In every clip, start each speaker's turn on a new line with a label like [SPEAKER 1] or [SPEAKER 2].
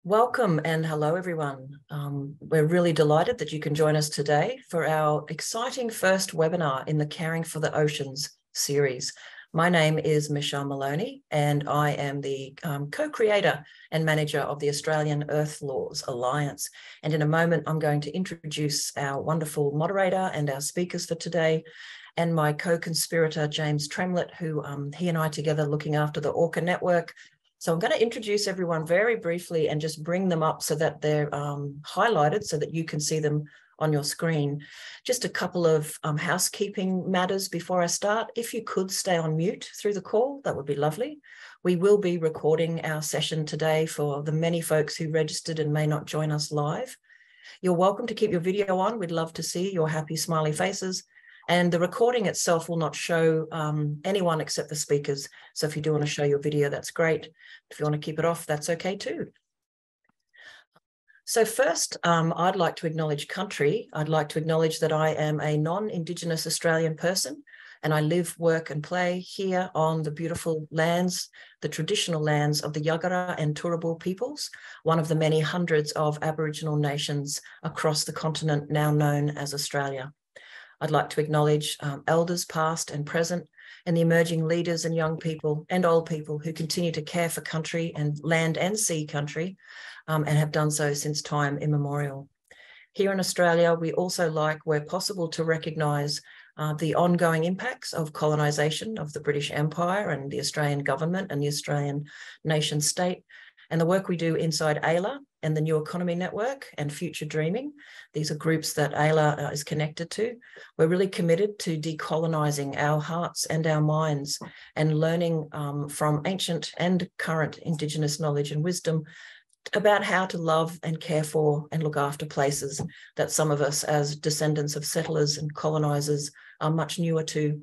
[SPEAKER 1] Welcome and hello, everyone. We're really delighted that you can join us today for our exciting first webinar in the Caring for the Oceans series. My name is Michelle Maloney, and I am the co-creator and manager of the Australian Earth Laws Alliance. And in a moment, I'm going to introduce our wonderful moderator and our speakers for today, and my co-conspirator, James Tremlett, who he and I together looking after the ORKA network. So I'm going to introduce everyone very briefly and just bring them up so that they're highlighted so that you can see them on your screen. Just a couple of housekeeping matters before I start. If you could stay on mute through the call, that would be lovely. We will be recording our session today for the many folks who registered and may not join us live. You're welcome to keep your video on. We'd love to see your happy, smiley faces. And the recording itself will not show anyone except the speakers. So if you do want to show your video, that's great. If you want to keep it off, that's okay too. So first, I'd like to acknowledge country. I'd like to acknowledge that I am a non-Indigenous Australian person, and I live, work and play here on the beautiful lands, the traditional lands of the Yagara and Turrbal peoples, one of the many hundreds of Aboriginal nations across the continent now known as Australia. I'd like to acknowledge elders past and present, and the emerging leaders and young people and old people who continue to care for country and land and sea country and have done so since time immemorial. Here in Australia, we also like, where possible, to recognise the ongoing impacts of colonisation of the British Empire and the Australian government and the Australian nation state, and the work we do inside AILA and the New Economy Network and Future Dreaming. These are groups that AILA is connected to. We're really committed to decolonising our hearts and our minds and learning from ancient and current Indigenous knowledge and wisdom about how to love and care for and look after places that some of us as descendants of settlers and colonisers are much newer to.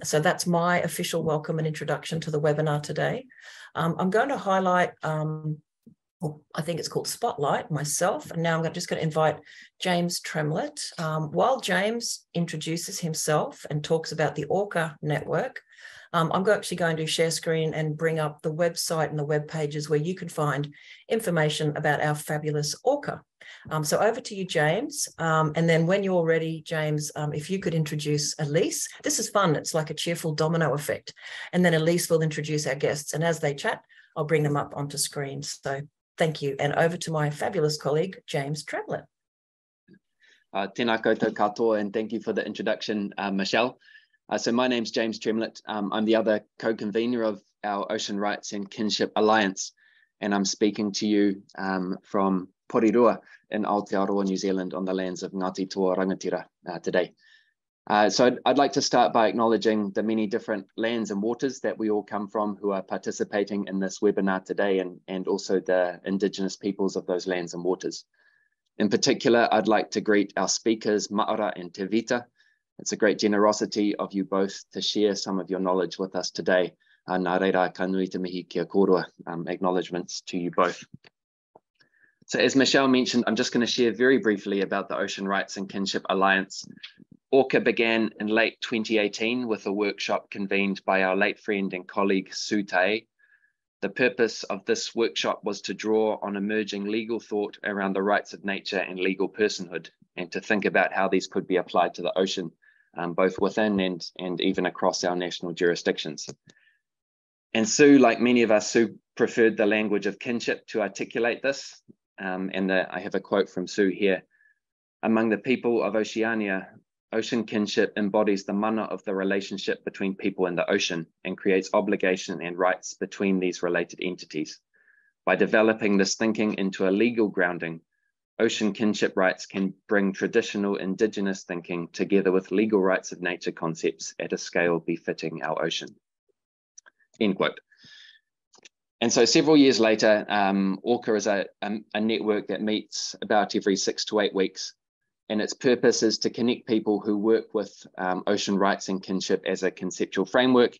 [SPEAKER 1] So that's my official welcome and introduction to the webinar today. I'm going to highlight, I think it's called Spotlight, myself, and now I'm just going to invite James Tremlett. While James introduces himself and talks about the ORKA network, I'm actually going to share screen and bring up the website and the web pages where you can find information about our fabulous ORKA. So over to you, James. And then when you're ready, James, if you could introduce Elise. This is fun. It's like a cheerful domino effect. And then Elise will introduce our guests. And as they chat, I'll bring them up onto screen. So thank you. And over to my fabulous colleague, James Tremlett.
[SPEAKER 2] Tēnā koutou katoa, and thank you for the introduction, Michelle. So my name's James Tremlett. I'm the other co-convener of our Ocean Rights and Kinship Alliance, and I'm speaking to you from Porirua in Aotearoa, New Zealand, on the lands of Ngāti Toa Rangatira today. So I'd like to start by acknowledging the many different lands and waters that we all come from who are participating in this webinar today, and also the Indigenous peoples of those lands and waters. In particular, I'd like to greet our speakers, Ma'ara and Te Vita. It's a great generosity of you both to share some of your knowledge with us today. Nā reira ka nui te mihi kia kōrua, acknowledgements to you both. So as Michelle mentioned, I'm just going to share very briefly about the Ocean Rights and Kinship Alliance. ORKA began in late 2018 with a workshop convened by our late friend and colleague Sue Tae. The purpose of this workshop was to draw on emerging legal thought around the rights of nature and legal personhood, and to think about how these could be applied to the ocean, both within and even across our national jurisdictions. And Sue, like many of us, Sue preferred the language of kinship to articulate this. I have a quote from Sue here. Among the people of Oceania, ocean kinship embodies the mana of the relationship between people and the ocean, and creates obligation and rights between these related entities. By developing this thinking into a legal grounding, ocean kinship rights can bring traditional Indigenous thinking together with legal rights of nature concepts at a scale befitting our ocean. End quote. And so several years later, ORKA is a network that meets about every 6 to 8 weeks. And its purpose is to connect people who work with ocean rights and kinship as a conceptual framework,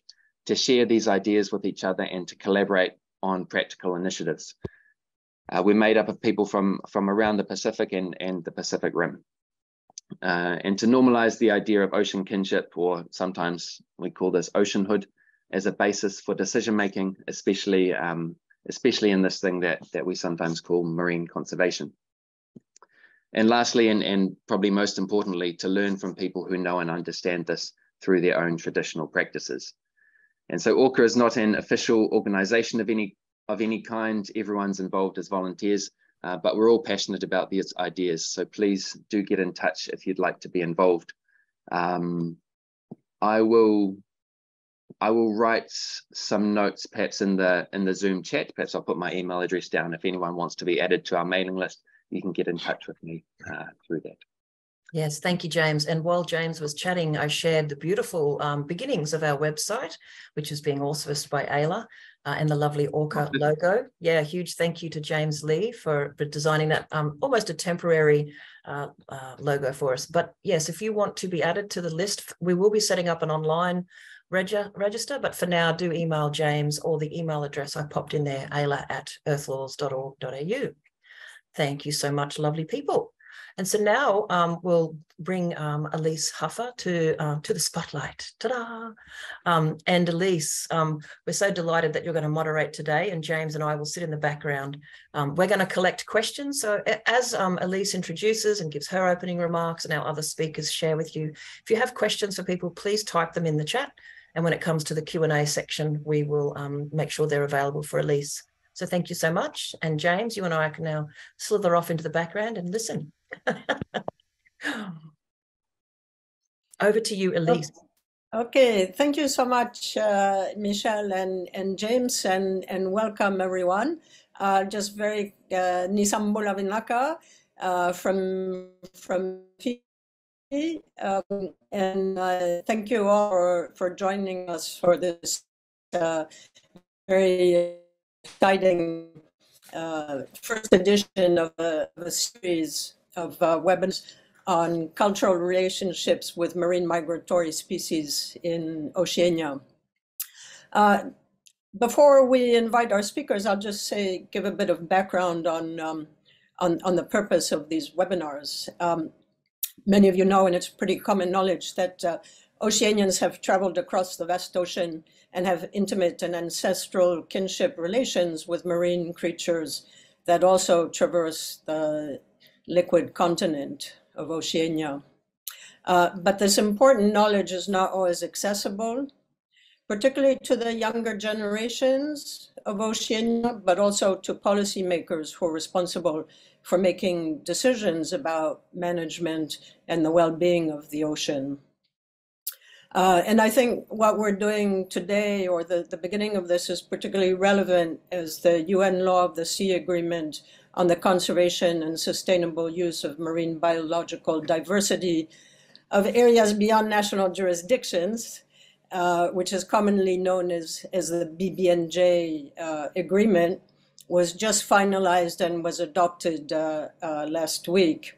[SPEAKER 2] to share these ideas with each other and to collaborate on practical initiatives. We're made up of people from around the Pacific and the Pacific Rim. And to normalize the idea of ocean kinship, or sometimes we call this oceanhood, as a basis for decision-making, especially especially in this thing that we sometimes call marine conservation. And lastly, and probably most importantly, to learn from people who know and understand this through their own traditional practices. And so ORKA is not an official organization of any kind. Everyone's involved as volunteers, but we're all passionate about these ideas. So please do get in touch if you'd like to be involved. I will write some notes perhaps in the Zoom chat. Perhaps I'll put my email address down. If anyone wants to be added to our mailing list, you can get in touch with me through that.
[SPEAKER 1] Yes, thank you, James. And while James was chatting, I shared the beautiful beginnings of our website, which is being auspiced by Ayla, and the lovely ORKA logo. Yeah, huge thank you to James Lee for designing that almost a temporary logo for us. But yes, if you want to be added to the list, we will be setting up an online register, but for now, do email James or the email address I popped in there, ayla@earthlaws.org.au. Thank you so much, lovely people. And so now we'll bring Elise Huffer to the spotlight. Ta-da! And Elise, we're so delighted that you're going to moderate today, and James and I will sit in the background. We're going to collect questions. So as Elise introduces and gives her opening remarks and our other speakers share with you, if you have questions for people, please type them in the chat. And when it comes to the Q&A section, we will make sure they're available for Elise. So thank you so much. And James, you and I can now slither off into the background and listen. Over to you, Elise.
[SPEAKER 3] Okay, thank you so much, Michelle and James, and welcome everyone. Just very Nisambula Vinaka from Fiji, and thank you all for joining us for this very exciting first edition of a series of webinars on cultural relationships with marine migratory species in Oceania. Before we invite our speakers, I'll just give a bit of background on the purpose of these webinars. Many of you know, and it's pretty common knowledge, that Oceanians have traveled across the vast ocean and have intimate and ancestral kinship relations with marine creatures that also traverse the liquid continent of Oceania. But this important knowledge is not always accessible, particularly to the younger generations of Oceania, but also to policymakers who are responsible for making decisions about management and the well-being of the ocean. And I think what we're doing today, or the beginning of this, is particularly relevant as the UN Law of the Sea Agreement on the conservation and sustainable use of marine biological diversity of areas beyond national jurisdictions, which is commonly known as the BBNJ agreement, was just finalized and was adopted last week.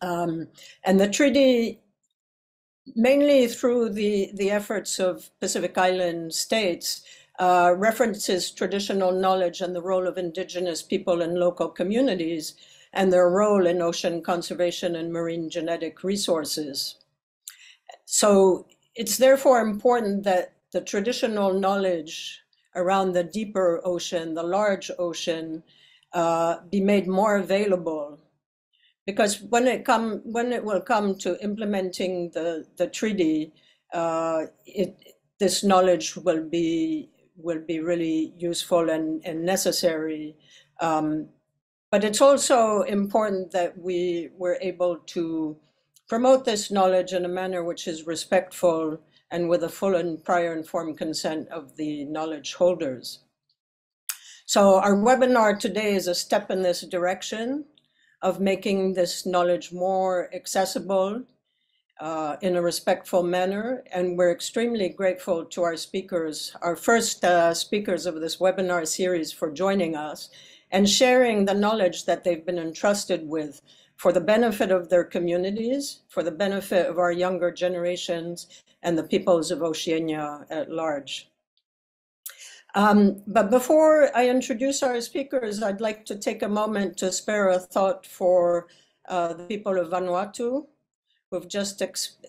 [SPEAKER 3] And the treaty, mainly through the efforts of Pacific Island states, references traditional knowledge and the role of indigenous people and local communities and their role in ocean conservation and marine genetic resources. So it's therefore important that the traditional knowledge around the deeper ocean, the large ocean, be made more available. Because when it will come to implementing the treaty, this knowledge will be really useful and necessary. But it's also important that we were able to promote this knowledge in a manner which is respectful and with a full and prior informed consent of the knowledge holders. So our webinar today is a step in this direction of making this knowledge more accessible in a respectful manner. And we're extremely grateful to our speakers, our first speakers of this webinar series, for joining us and sharing the knowledge that they've been entrusted with for the benefit of their communities, for the benefit of our younger generations and the peoples of Oceania at large. But before I introduce our speakers, I'd like to take a moment to spare a thought for the people of Vanuatu, who've just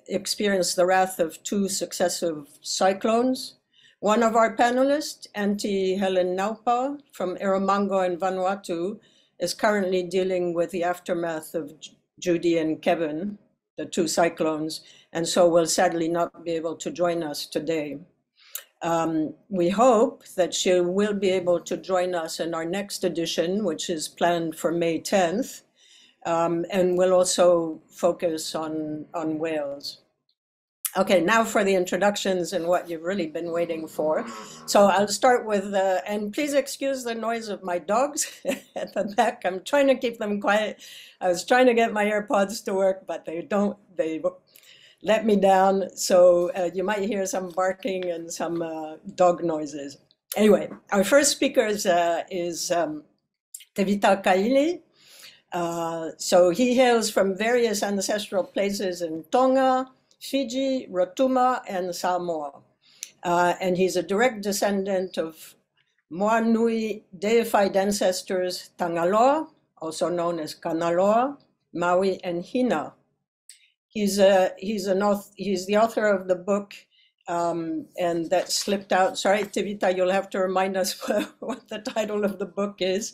[SPEAKER 3] experienced the wrath of 2 successive cyclones, One of our panelists, Auntie Helen Naupa from Erromango in Vanuatu, is currently dealing with the aftermath of Judy and Kevin, the two cyclones, and so will sadly not be able to join us today. We hope that she will be able to join us in our next edition, which is planned for May 10th, and will also focus on whales. Okay, now for the introductions and what you've really been waiting for. So I'll start with, and please excuse the noise of my dogs at the back. I'm trying to keep them quiet. I was trying to get my AirPods to work, but they let me down. So you might hear some barking and some dog noises. Anyway, our first speaker is Tevita Kaili. So he hails from various ancestral places in Tonga, Fiji, Rotuma, and Samoa. And he's a direct descendant of Moanui deified ancestors Tangaloa, also known as Kanaloa, Maui, and Hina. He's the author of the book, and that slipped out. Sorry, Tevita, you'll have to remind us what the title of the book is.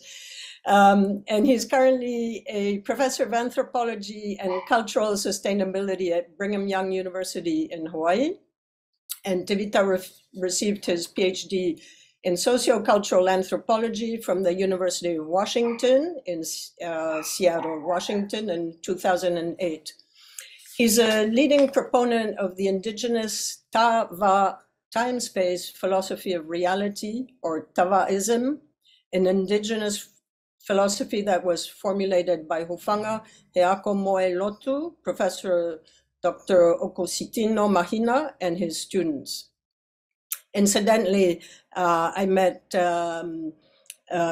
[SPEAKER 3] And he's currently a professor of anthropology and cultural sustainability at Brigham Young University in Hawaii. And Tevita received his PhD in sociocultural anthropology from the University of Washington in Seattle, Washington in 2008. He's a leading proponent of the indigenous Tava time-space philosophy of reality, or Tavaism, an indigenous philosophy that was formulated by Hufanga Heako Moe Lotu, Professor Dr. Okositino Mahina, and his students. Incidentally, I met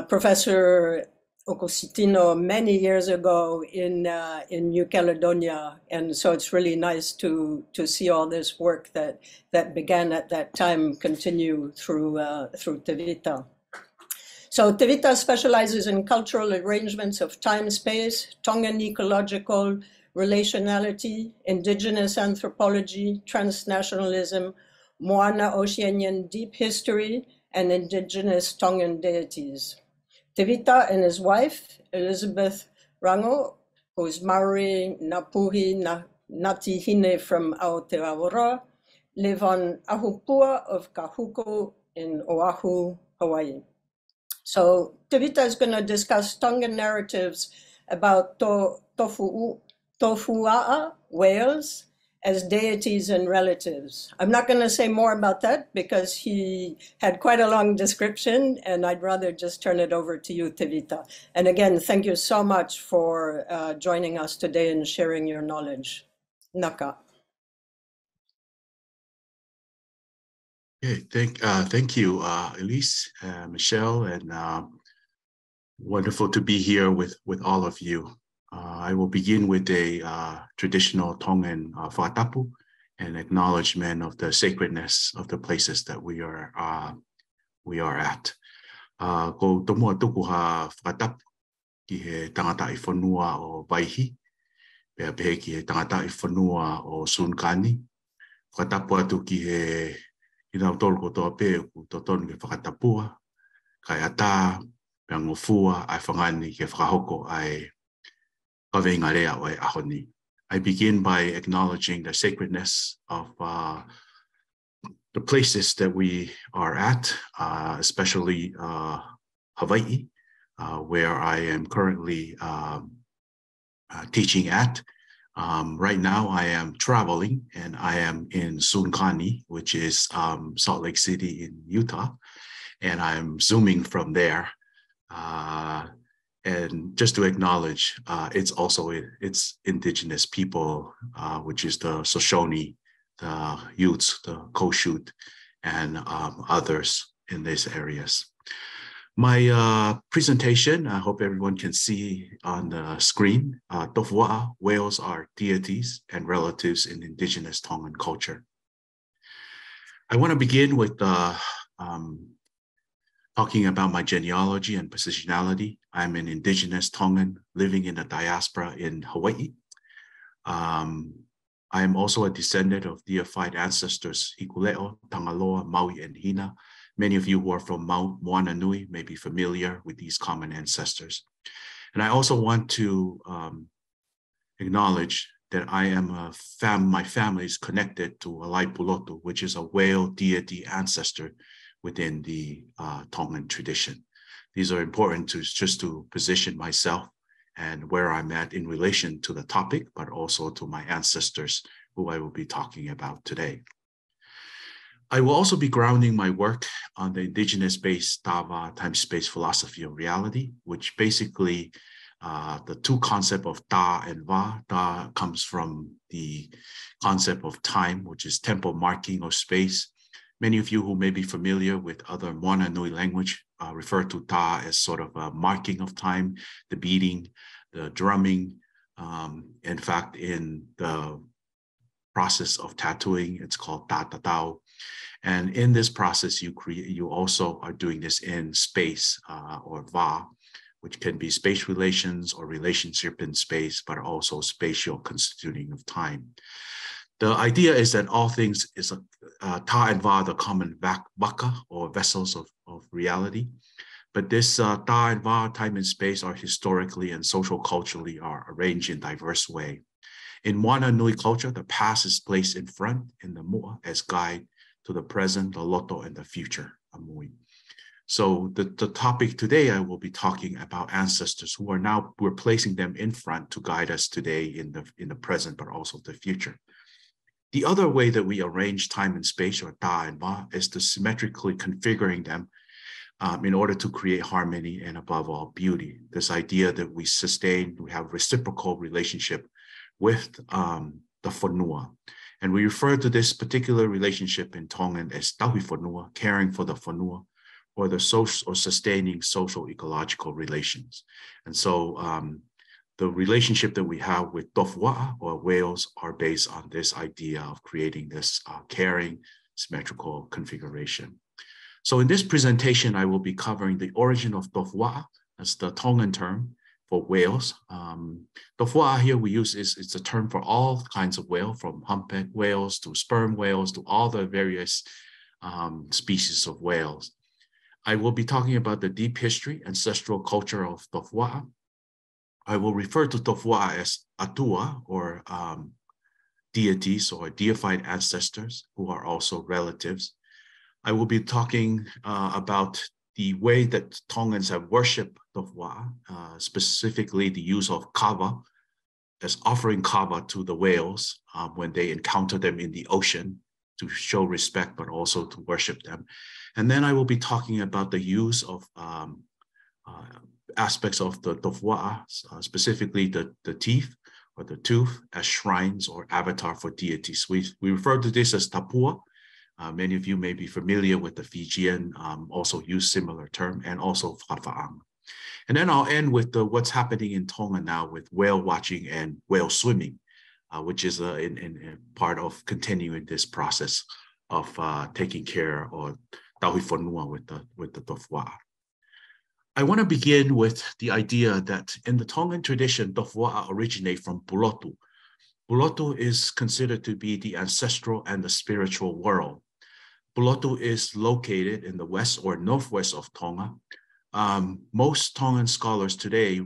[SPEAKER 3] Professor Okositino many years ago in New Caledonia, and so it's really nice to see all this work that began at that time continue through Tevita. So Tevita specializes in cultural arrangements of time, space, Tongan ecological relationality, indigenous anthropology, transnationalism, Moana Oceanian deep history, and indigenous Tongan deities. Tevita and his wife, Elizabeth Rango, who is Maori, Napuhi, Ngati Hine from Aotearoa, live on Ahupua of Kahuku in Oahu, Hawaii. So Tevita is going to discuss Tongan narratives about Tofua'a, whales, as deities and relatives. I'm not going to say more about that because he had quite a long description, and I'd rather just turn it over to you, Tevita. And again, thank you so much for joining us today and sharing your knowledge. Naka.
[SPEAKER 4] Okay, thank you, Elise, Michelle, and wonderful to be here with all of you. I will begin with a traditional Tongan whakatapu, an acknowledgement of the sacredness of the places that we are at. Ko tomo tuku ha whakatapu ki he tangata I whanua o Waihi, pea pehe ki he tangata I whanua o Sunkani. Whakatapu atu ki he ina tolu ko toa pe ku totonu ke whakatapua, kai ata, pea ngofua, ai whangani ke whakahoko ai kawengarea o e ahoni. I begin by acknowledging the sacredness of the places that we are at, especially Hawaii, where I am currently teaching at. Right now, I am traveling, and I am in Sunkani, which is Salt Lake City in Utah, and I'm zooming from there. And just to acknowledge, it's indigenous people, which is the Shoshone, the Utes, the Koshut, and others in these areas. My presentation, I hope everyone can see on the screen. Tofua'a, whales are deities and relatives in indigenous Tongan culture. I want to begin with talking about my genealogy and positionality. I'm an indigenous Tongan living in a diaspora in Hawaii. I am also a descendant of deified ancestors Hikuleo, Tangaloa, Maui, and Hina. Many of you who are from Moana Nui may be familiar with these common ancestors. And I also want to acknowledge that I am my family is connected to Alai Pulotu, which is a whale deity ancestor within the Tongan tradition. These are important just to position myself and where I'm at in relation to the topic, but also to my ancestors who I will be talking about today. I will also be grounding my work on the indigenous-based Tava time-space philosophy of reality, which basically the two concepts of Da and Va. Da comes from the concept of time, which is temporal marking of space. Many of you who may be familiar with other Moana Nui language refer to Da as sort of a marking of time, the beating, the drumming. In fact, in the process of tattooing, it's called Da Ta Tao. And in this process, you also are doing this in space or Va, which can be space relations or relationship in space, but also spatial constituting of time. The idea is that all things is Ta and Va, the common vaka or vessels of reality. But this Ta and Va, time and space, are historically and social culturally are arranged in diverse way. In Moana Nui culture, the past is placed in front in the mua as guide to the present, the loto, and the future, amui. So the topic today, I will be talking about ancestors who are now, we're placing them in front to guide us today in the present, but also the future. The other way that we arrange time and space, or Ta and Va, is to symmetrically configuring them in order to create harmony and above all beauty. This idea that we have reciprocal relationship with the whanua. And we refer to this particular relationship in Tongan as tahui whanua, caring for the whanua, or the social or sustaining social ecological relations. And so the relationship that we have with tofua or whales are based on this idea of creating this caring symmetrical configuration. So in this presentation, I will be covering the origin of tofua, that's the Tongan term for whales. Tofua here we use it's a term for all kinds of whale, from humpback whales to sperm whales to all the various species of whales. I will be talking about the deep history, ancestral culture of tofua. I will refer to tofua as atua, or deities or deified ancestors who are also relatives. I will be talking about the way that Tongans have worshipped tofua, specifically the use of kava, as offering kava to the whales when they encounter them in the ocean to show respect, but also to worship them. And then I will be talking about the use of aspects of the tofua, specifically the teeth or the tooth, as shrines or avatar for deities. We refer to this as tapua. Many of you may be familiar with the Fijian, also use similar term, and also whawhaanga. And then I'll end with what's happening in Tonga now with whale watching and whale swimming, which is in part of continuing this process of taking care or tahui whanua with the tofua. I want to begin with the idea that in the Tongan tradition, tofua originate from Pulotu. Pulotu is considered to be the ancestral and the spiritual world. Pulotu is located in the west or northwest of Tonga. Most Tongan scholars today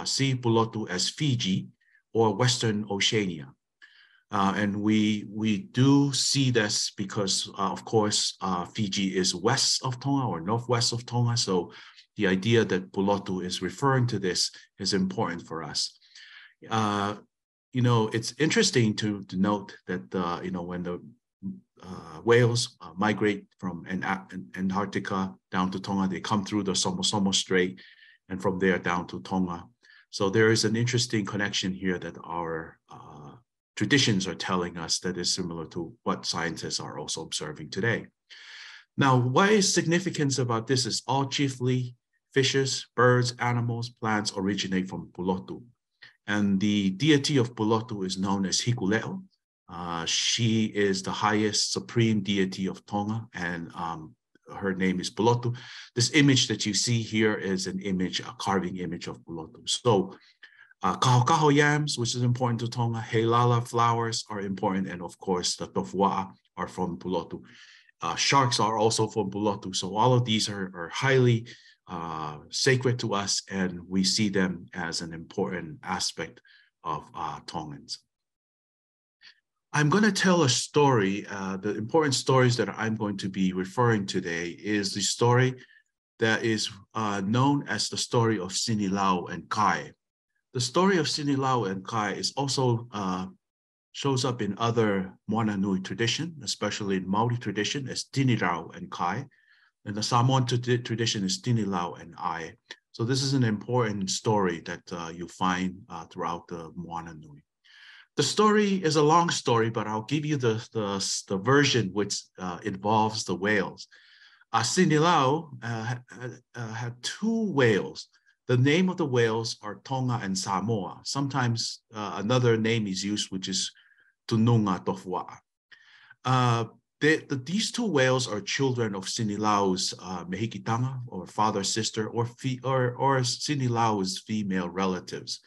[SPEAKER 4] see Pulotu as Fiji or Western Oceania. And we do see this because, of course, Fiji is west of Tonga or northwest of Tonga. So the idea that Pulotu is referring to this is important for us. You know, it's interesting to note that, you know, when the whales migrate from Antarctica down to Tonga, they come through the Somosomo Strait and from there down to Tonga. So there is an interesting connection here that our traditions are telling us that is similar to what scientists are also observing today. Now, what is significance about this is all chiefly fishes, birds, animals, plants originate from Pulotu. And the deity of Pulotu is known as Hikuleo. She is the highest supreme deity of Tonga, and her name is Pulotu. This image that you see here is an image, a carving image of Pulotu. So Kaho yams, which is important to Tonga. Heilala flowers are important. And of course, the tofua are from Pulotu. Sharks are also from Pulotu. So all of these are highly sacred to us, and we see them as an important aspect of Tongans. I'm going to tell a story. The important stories that I'm going to be referring today is the story that is known as the story of Sinilau and Kai. The story of Sinilau and Kai is also shows up in other Moana Nui tradition, especially in Maori tradition, as Tinirau and Kai. And the Samoan tradition is Tinilau and Ai. So this is an important story that you find throughout the Moana Nui. The story is a long story, but I'll give you the version which involves the whales. Sinilau had two whales. The name of the whales are Tonga and Samoa. Sometimes another name is used, which is Tununga Tofua. These two whales are children of Sinilau's mehikitanga, or father, sister, or Sinilau's female relatives.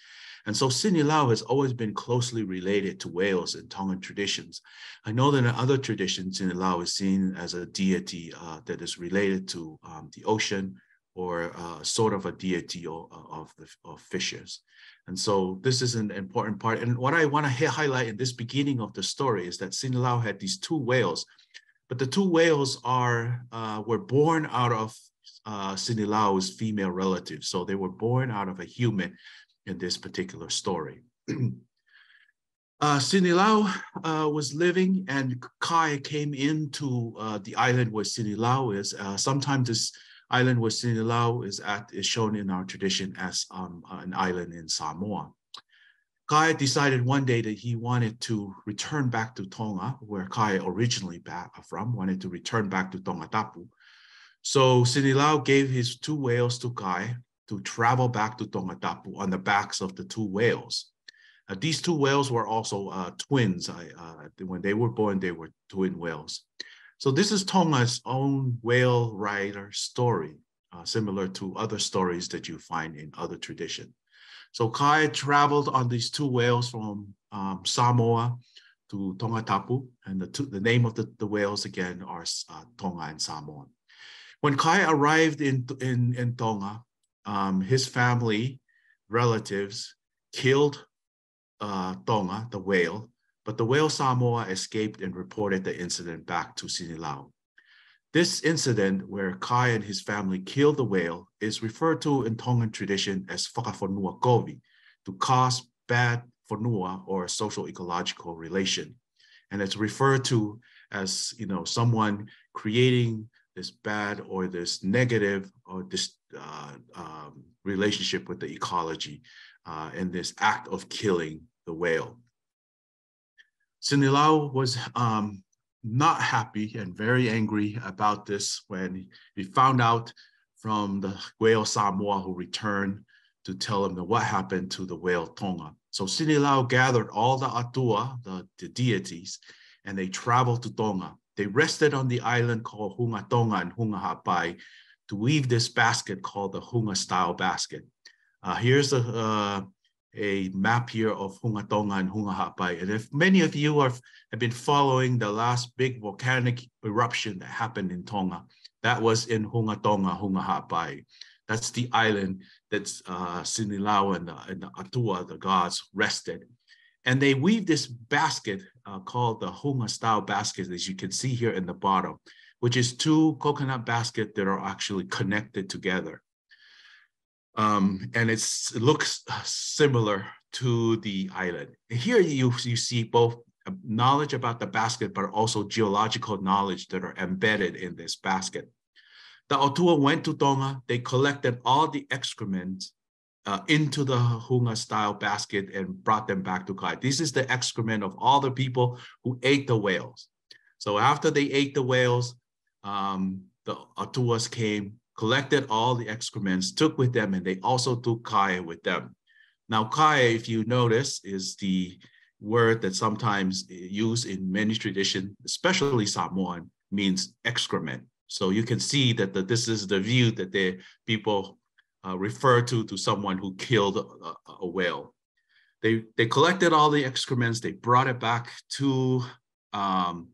[SPEAKER 4] And so Sinilau has always been closely related to whales in Tongan traditions. I know that in other traditions, Sinilau is seen as a deity that is related to the ocean, or sort of a deity of fishes. And so this is an important part. And what I want to highlight in this beginning of the story is that Sinilau had these two whales, but the two whales were born out of Sinilau's female relatives. So they were born out of a human in this particular story. Sinilau was living, and Kai came into the island where Sinilau is. Sometimes this island where Sinilau is at is shown in our tradition as an island in Samoa. Kai decided one day that he wanted to return back to Tonga, where Kai originally from, wanted to return back to Tongatapu. So Sinilau gave his two whales to Kai to travel back to Tongatapu on the backs of the two whales. These two whales were also twins. When they were born, they were twin whales. So this is Tonga's own whale rider story, similar to other stories that you find in other traditions. So Kai traveled on these two whales from Samoa to Tongatapu, and the name of the whales again are Tonga and Samoa. When Kai arrived in Tonga, his family relatives killed Tonga, the whale, but the whale Samoa escaped and reported the incident back to Sinilau. This incident, where Kai and his family killed the whale, is referred to in Tongan tradition as whakafonua kovi, to cause bad fonua, or social ecological relation. And it's referred to as, someone creating this bad or this negative or this relationship with the ecology in this act of killing the whale. Sinilau was not happy and very angry about this when he found out from the whale Samoa, who returned to tell him that what happened to the whale Tonga. So Sinilau gathered all the atua, the deities, and they traveled to Tonga. They rested on the island called Hunga Tonga and Hunga Hapai to weave this basket called the Hunga style basket. Here's a map here of Hunga Tonga and Hunga Hapai. And if many of you have been following the last big volcanic eruption that happened in Tonga, that was in Hunga Tonga, Hunga Hapai. That's the island that's Sinilau and the Atua, the gods, rested. And they weave this basket called the Hunga style basket, as you can see here in the bottom, which is two coconut baskets that are actually connected together. And it looks similar to the island. Here you see both knowledge about the basket, but also geological knowledge that are embedded in this basket. The Atua went to Tonga. They collected all the excrement into the Hunga style basket and brought them back to Kai. This is the excrement of all the people who ate the whales. So after they ate the whales, the Atuas came, collected all the excrements, took with them, and they also took Kai with them. Now, Kai, if you notice, is the word that sometimes used in many traditions, especially Samoan, means excrement. So you can see that this is the view that the people refer to someone who killed a whale. they collected all the excrements, they brought it back to Sinilau.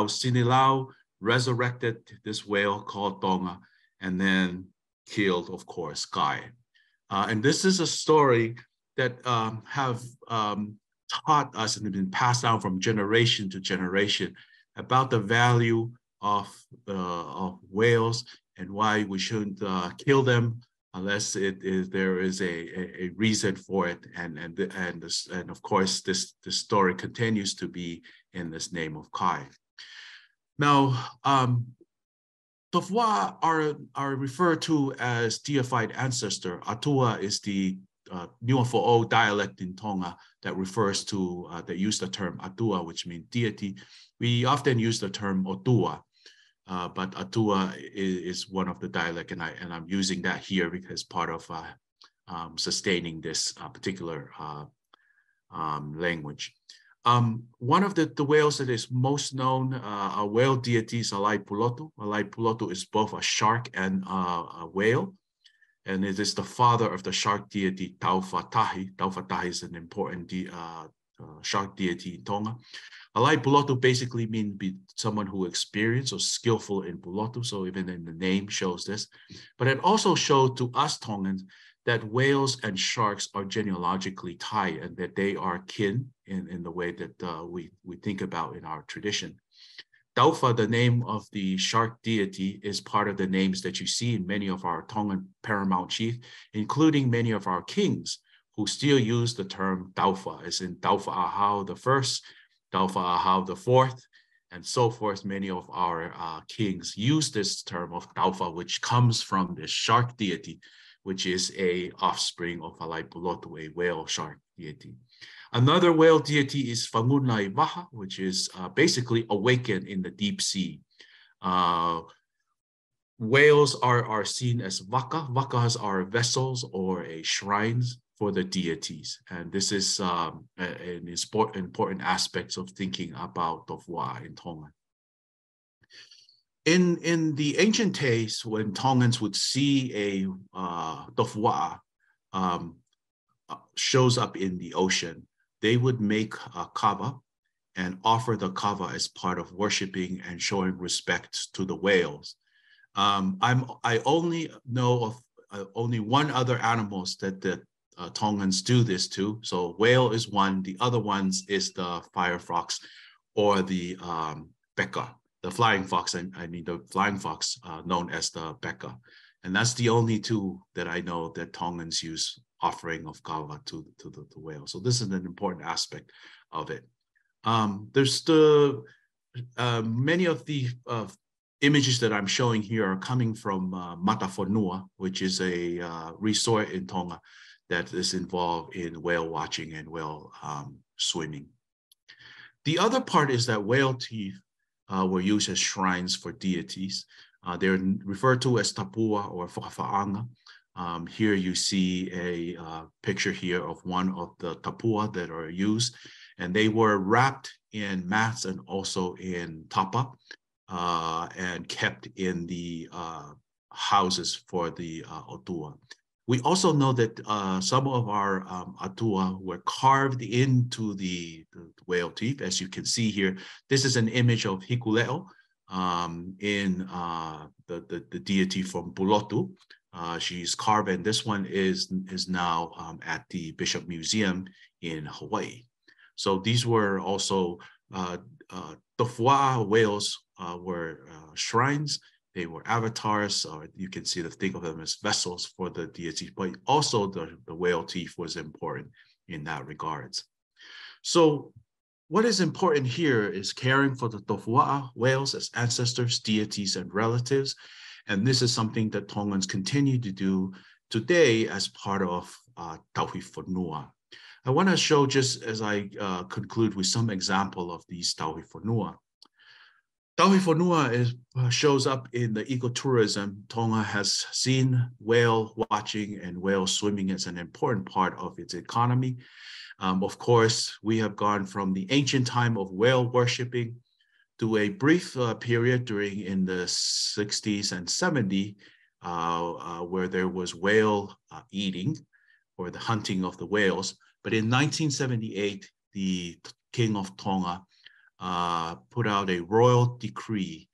[SPEAKER 4] Sinilau resurrected this whale called Tonga and then killed, of course, Kai. And this is a story that have taught us and been passed down from generation to generation about the value of whales and why we shouldn't kill them unless there is a reason for it. And of course, this story continues to be in this name of Kai. Now, Tofua are referred to as deified ancestor. Atua is the Nuafo'o dialect in Tonga that refers to, that use the term Atua, which means deity. We often use the term Otua, but Atua is one of the dialect, and I'm using that here because part of sustaining this particular language. One of the whales that is most known are whale deities, Alai Pulotu. Alai Pulotu is both a shark and a whale, and it is the father of the shark deity Taufatahi. Taufatahi is an important shark deity in Tonga. Alai Pulotu basically means someone who experienced or skillful in Pulotu, so even in the name shows this. But it also showed to us Tongans that whales and sharks are genealogically tied and that they are kin in the way that we think about in our tradition. Taufa, the name of the shark deity, is part of the names that you see in many of our Tongan paramount chiefs, including many of our kings who still use the term Taufa, as in Taufa Ahau the first, Taufa Ahau the fourth, and so forth. Many of our kings use this term of Taufa, which comes from the shark deity, which is a offspring of Alai Pulotu, a whale shark deity. Another whale deity is Whangunai Waha, which is basically awakened in the deep sea. Whales are seen as waka. Wakas are vessels or shrines for the deities. And this is an important aspect of thinking about Tofua in Tonga. In the ancient days, when Tongans would see a Tofua shows up in the ocean, they would make a kava and offer the kava as part of worshiping and showing respect to the whales. I only know of only one other animals that the Tongans do this to. So whale is one. The other ones is the fire fox or the beka. The flying fox, I mean the flying fox known as the beka. And that's the only two that I know that Tongans use offering of kava to the whale. So this is an important aspect of it. There's many of the images that I'm showing here are coming from Matafonua, which is a resort in Tonga that is involved in whale watching and whale swimming. The other part is that whale teeth were used as shrines for deities. They're referred to as tapua or fa'afa'anga. Here you see a picture here of one of the tapua that are used, and they were wrapped in mats and also in tapa and kept in the houses for the otua. We also know that some of our atua were carved into the whale teeth, as you can see here. This is an image of Hikuleo in the deity from Pulotu. She's carved, and this one is now at the Bishop Museum in Hawaii. So these were also Tofua whales were shrines. They were avatars, or you can think of them as vessels for the deity, but also the whale teeth was important in that regards. So what is important here is caring for the Tofua whales as ancestors, deities, and relatives. And this is something that Tongans continue to do today as part of Tauhi Whanua. I want to show, just as I conclude, with some example of these Tauhi Whanua. Tauhi Whanua shows up in the ecotourism. Tonga has seen whale watching and whale swimming as an important part of its economy. Of course, we have gone from the ancient time of whale worshipping to a brief period in the 60s and 70s where there was whale eating. or the hunting of the whales. But in 1978, the King of Tonga put out a royal decree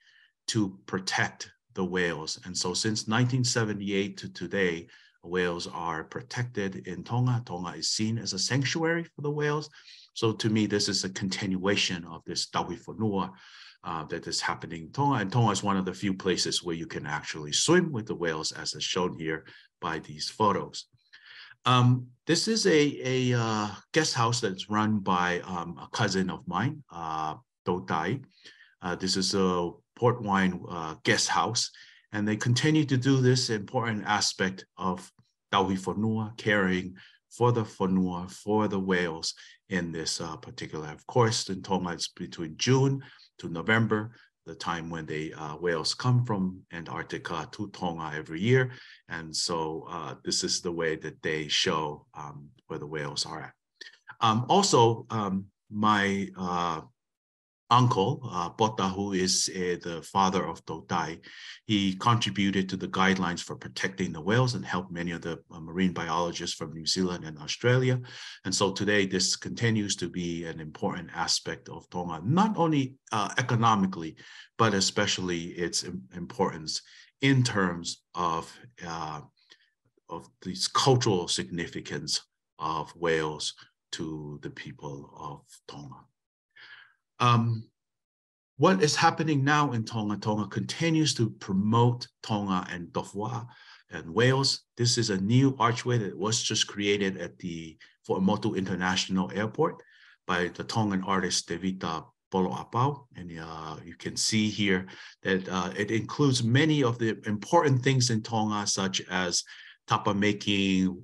[SPEAKER 4] to protect the whales. And so since 1978 to today, whales are protected in Tonga. Tonga is seen as a sanctuary for the whales. So to me, this is a continuation of this Tauiwhanua that is happening in Tonga. And Tonga is one of the few places where you can actually swim with the whales, as is shown here by these photos. This is a guest house that's run by a cousin of mine, Totai. This is a port wine guest house, and they continue to do this important aspect of Tauiwhanua, caring for the whanua, for the whales in this particular. Of course, in Tonga, it's between June to November, the time when the whales come from Antarctica to Tonga every year. And so this is the way that they show where the whales are at. Also, my uncle, Pota, who is the father of Totai, he contributed to the guidelines for protecting the whales and helped many of the marine biologists from New Zealand and Australia. And so today, this continues to be an important aspect of Tonga, not only economically, but especially its importance in terms of this cultural significance of whales to the people of Tonga. What is happening now in Tonga? Tonga continues to promote Tonga and Tofua and whales. This is a new archway that was just created at the Fo'omotu International Airport by the Tongan artist Devita Polo'apau. And you can see here that it includes many of the important things in Tonga, such as tapa making,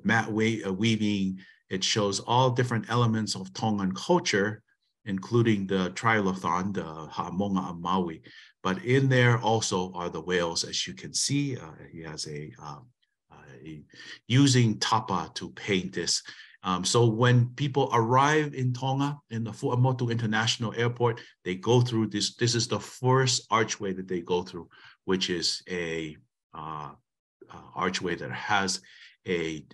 [SPEAKER 4] mat weaving. It shows all different elements of Tongan culture, including the trilithon, the Ha'amonga a Maui. But in there also are the whales, as you can see. He has using tapa to paint this. So when people arrive in Tonga, in the Fo'omotu International Airport, they go through this. This is the first archway that they go through, which is a archway that has a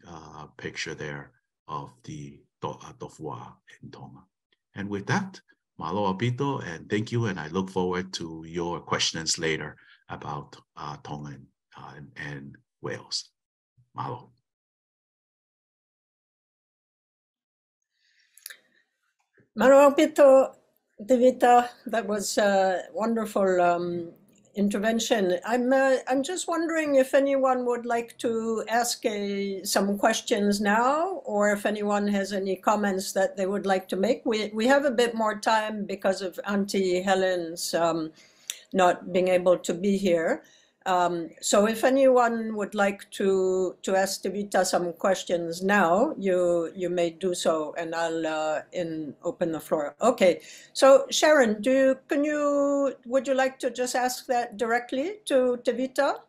[SPEAKER 4] picture there of the Tofua in Tonga. And with that, Malo Apito, and thank you. And I look forward to your questions later about Tonga and whales. Malo.
[SPEAKER 3] Malo Apito, Devita, that was a wonderful intervention. I'm just wondering if anyone would like to ask some questions now, or if anyone has any comments that they would like to make. We have a bit more time because of Auntie Helen's not being able to be here. So if anyone would like to ask Devita some questions now, you may do so, and I'll open the floor. Okay, so Sharon, would you like to just ask that directly to Devita?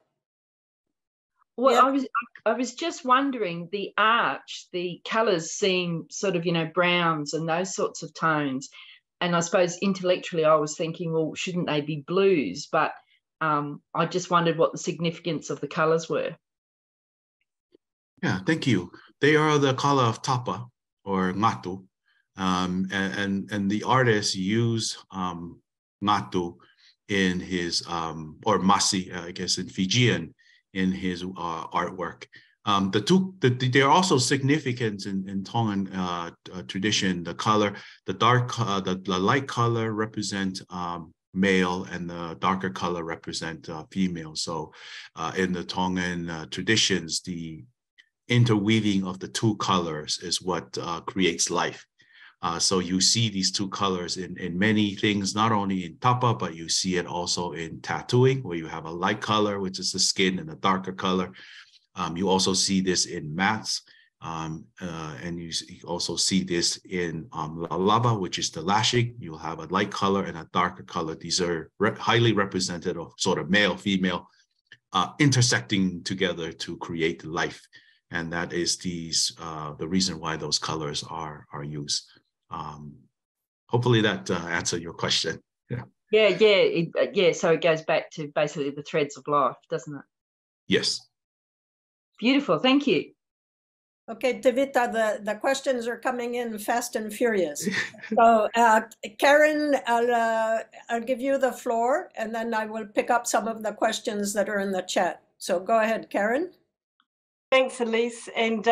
[SPEAKER 5] Well,
[SPEAKER 3] Yeah.
[SPEAKER 5] I was just wondering, the arch, the colours seem sort of, browns and those sorts of tones. And I suppose intellectually I was thinking, well, shouldn't they be blues? But I just wondered what the significance of the colours were.
[SPEAKER 4] Yeah, thank you. They are the color of tapa or ngatu, and the artist used ngatu in his or masi, I guess in Fijian, in his artwork. They're also significant in Tongan tradition. The color, the light color represent male, and the darker color represent female. So in the Tongan traditions, the interweaving of the two colors is what creates life. So you see these two colors in many things, not only in tapa, but you see it also in tattooing, where you have a light color, which is the skin, and a darker color. You also see this in mats. And you also see this in lalaba, which is the lashing. You'll have a light color and a darker color. These are highly representative of sort of male, female, intersecting together to create life. And that is the reason why those colors are used. Hopefully that answered your question.
[SPEAKER 5] Yeah. So it goes back to basically the threads of life, doesn't it?
[SPEAKER 4] Yes.
[SPEAKER 5] Beautiful. Thank you.
[SPEAKER 3] Okay, Tevita, the questions are coming in fast and furious. So, Karen, I'll give you the floor, and then I will pick up some of the questions that are in the chat. So go ahead, Karen.
[SPEAKER 6] Thanks, Elise, and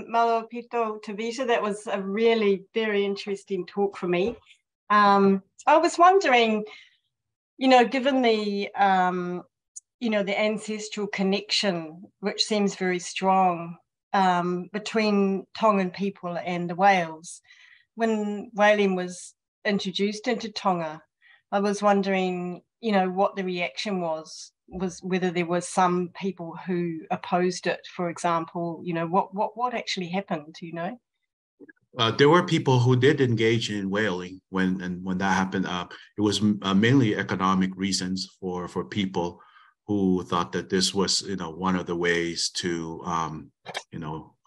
[SPEAKER 6] Malo Pito Tevita. That was a really very interesting talk for me. I was wondering, given the the ancestral connection, which seems very strong, between Tongan people and the whales. When whaling was introduced into Tonga, I was wondering, what the reaction was whether there was some people who opposed it, for example, what actually happened,
[SPEAKER 4] There were people who did engage in whaling when that happened. It was mainly economic reasons for people who thought that this was, one of the ways to,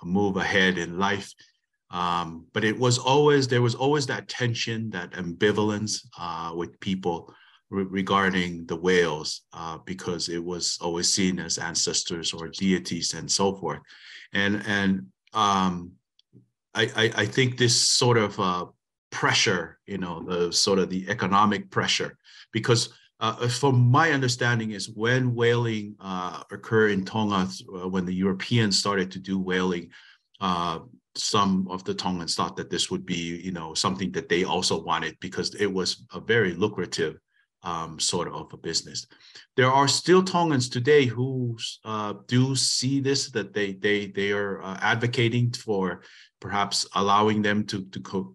[SPEAKER 4] move ahead in life. But there was always that tension, that ambivalence with people regarding the whales, because it was always seen as ancestors or deities and so forth. And I think this sort of pressure, the economic pressure, because from my understanding is when whaling occurred in Tonga, when the Europeans started to do whaling, some of the Tongans thought that this would be, something that they also wanted because it was a very lucrative sort of a business. There are still Tongans today who do see this, that they are advocating for perhaps allowing them to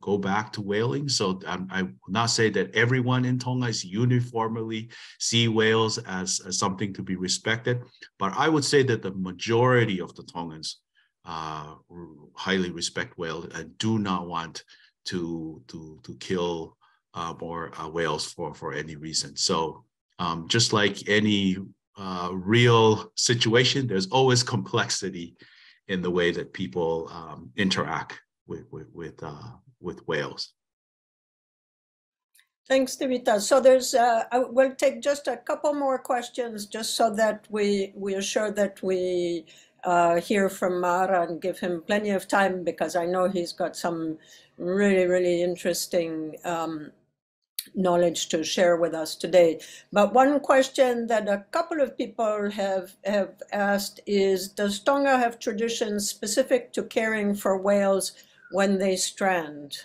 [SPEAKER 4] go back to whaling. So I will not say that everyone in Tonga is uniformly see whales as something to be respected, but I would say that the majority of the Tongans highly respect whales and do not want to kill more whales for any reason. So just like any real situation, there's always complexity in the way that people interact with whales.
[SPEAKER 3] Thanks, Tevita. So we'll take just a couple more questions just so that we are sure that we hear from Mara and give him plenty of time, because I know he's got some really, really interesting knowledge to share with us today. But one question that a couple of people have asked is, does Tonga have traditions specific to caring for whales when they strand?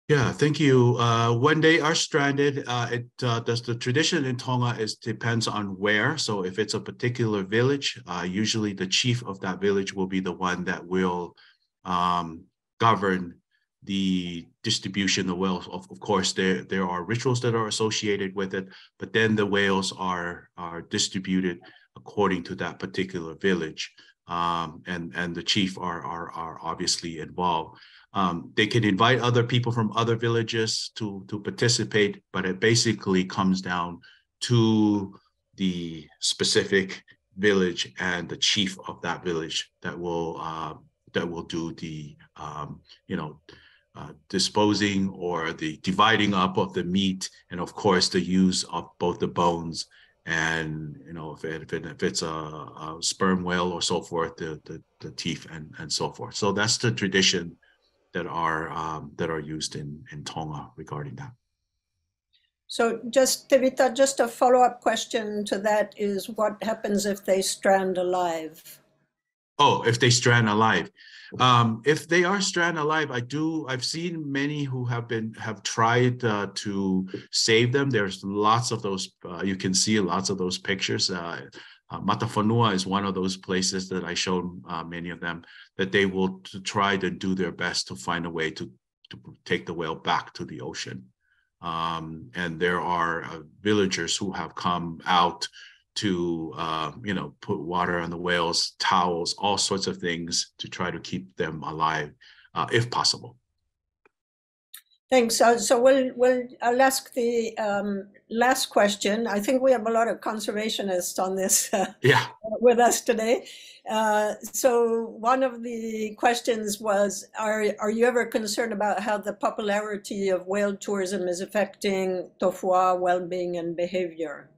[SPEAKER 4] Yeah, thank you. When they are stranded, the tradition in Tonga depends on where. So if it's a particular village, usually the chief of that village will be the one that will govern the distribution of whales. Of course, there are rituals that are associated with it, but then the whales are distributed according to that particular village, and the chief are obviously involved. They can invite other people from other villages to participate, but it basically comes down to the specific village and the chief of that village that will do the disposing or the dividing up of the meat, and of course the use of both the bones and if it's a sperm whale or so forth, the teeth and so forth. So that's the tradition that are used in Tonga regarding that.
[SPEAKER 3] So just, Tevita, just a follow-up question to that is, what happens if they strand alive?
[SPEAKER 4] Oh, if they strand alive. If they are strand alive, I've seen many who have tried to save them. There's lots of those, you can see lots of those pictures. Matafanua is one of those places that I showed many of them, that they will try to do their best to find a way to take the whale back to the ocean. And there are villagers who have come out to put water on the whales, towels, all sorts of things to try to keep them alive, if possible.
[SPEAKER 3] Thanks. So I'll ask the last question. I think we have a lot of conservationists on this with us today. So one of the questions was, are you ever concerned about how the popularity of whale tourism is affecting tofua well-being and behavior?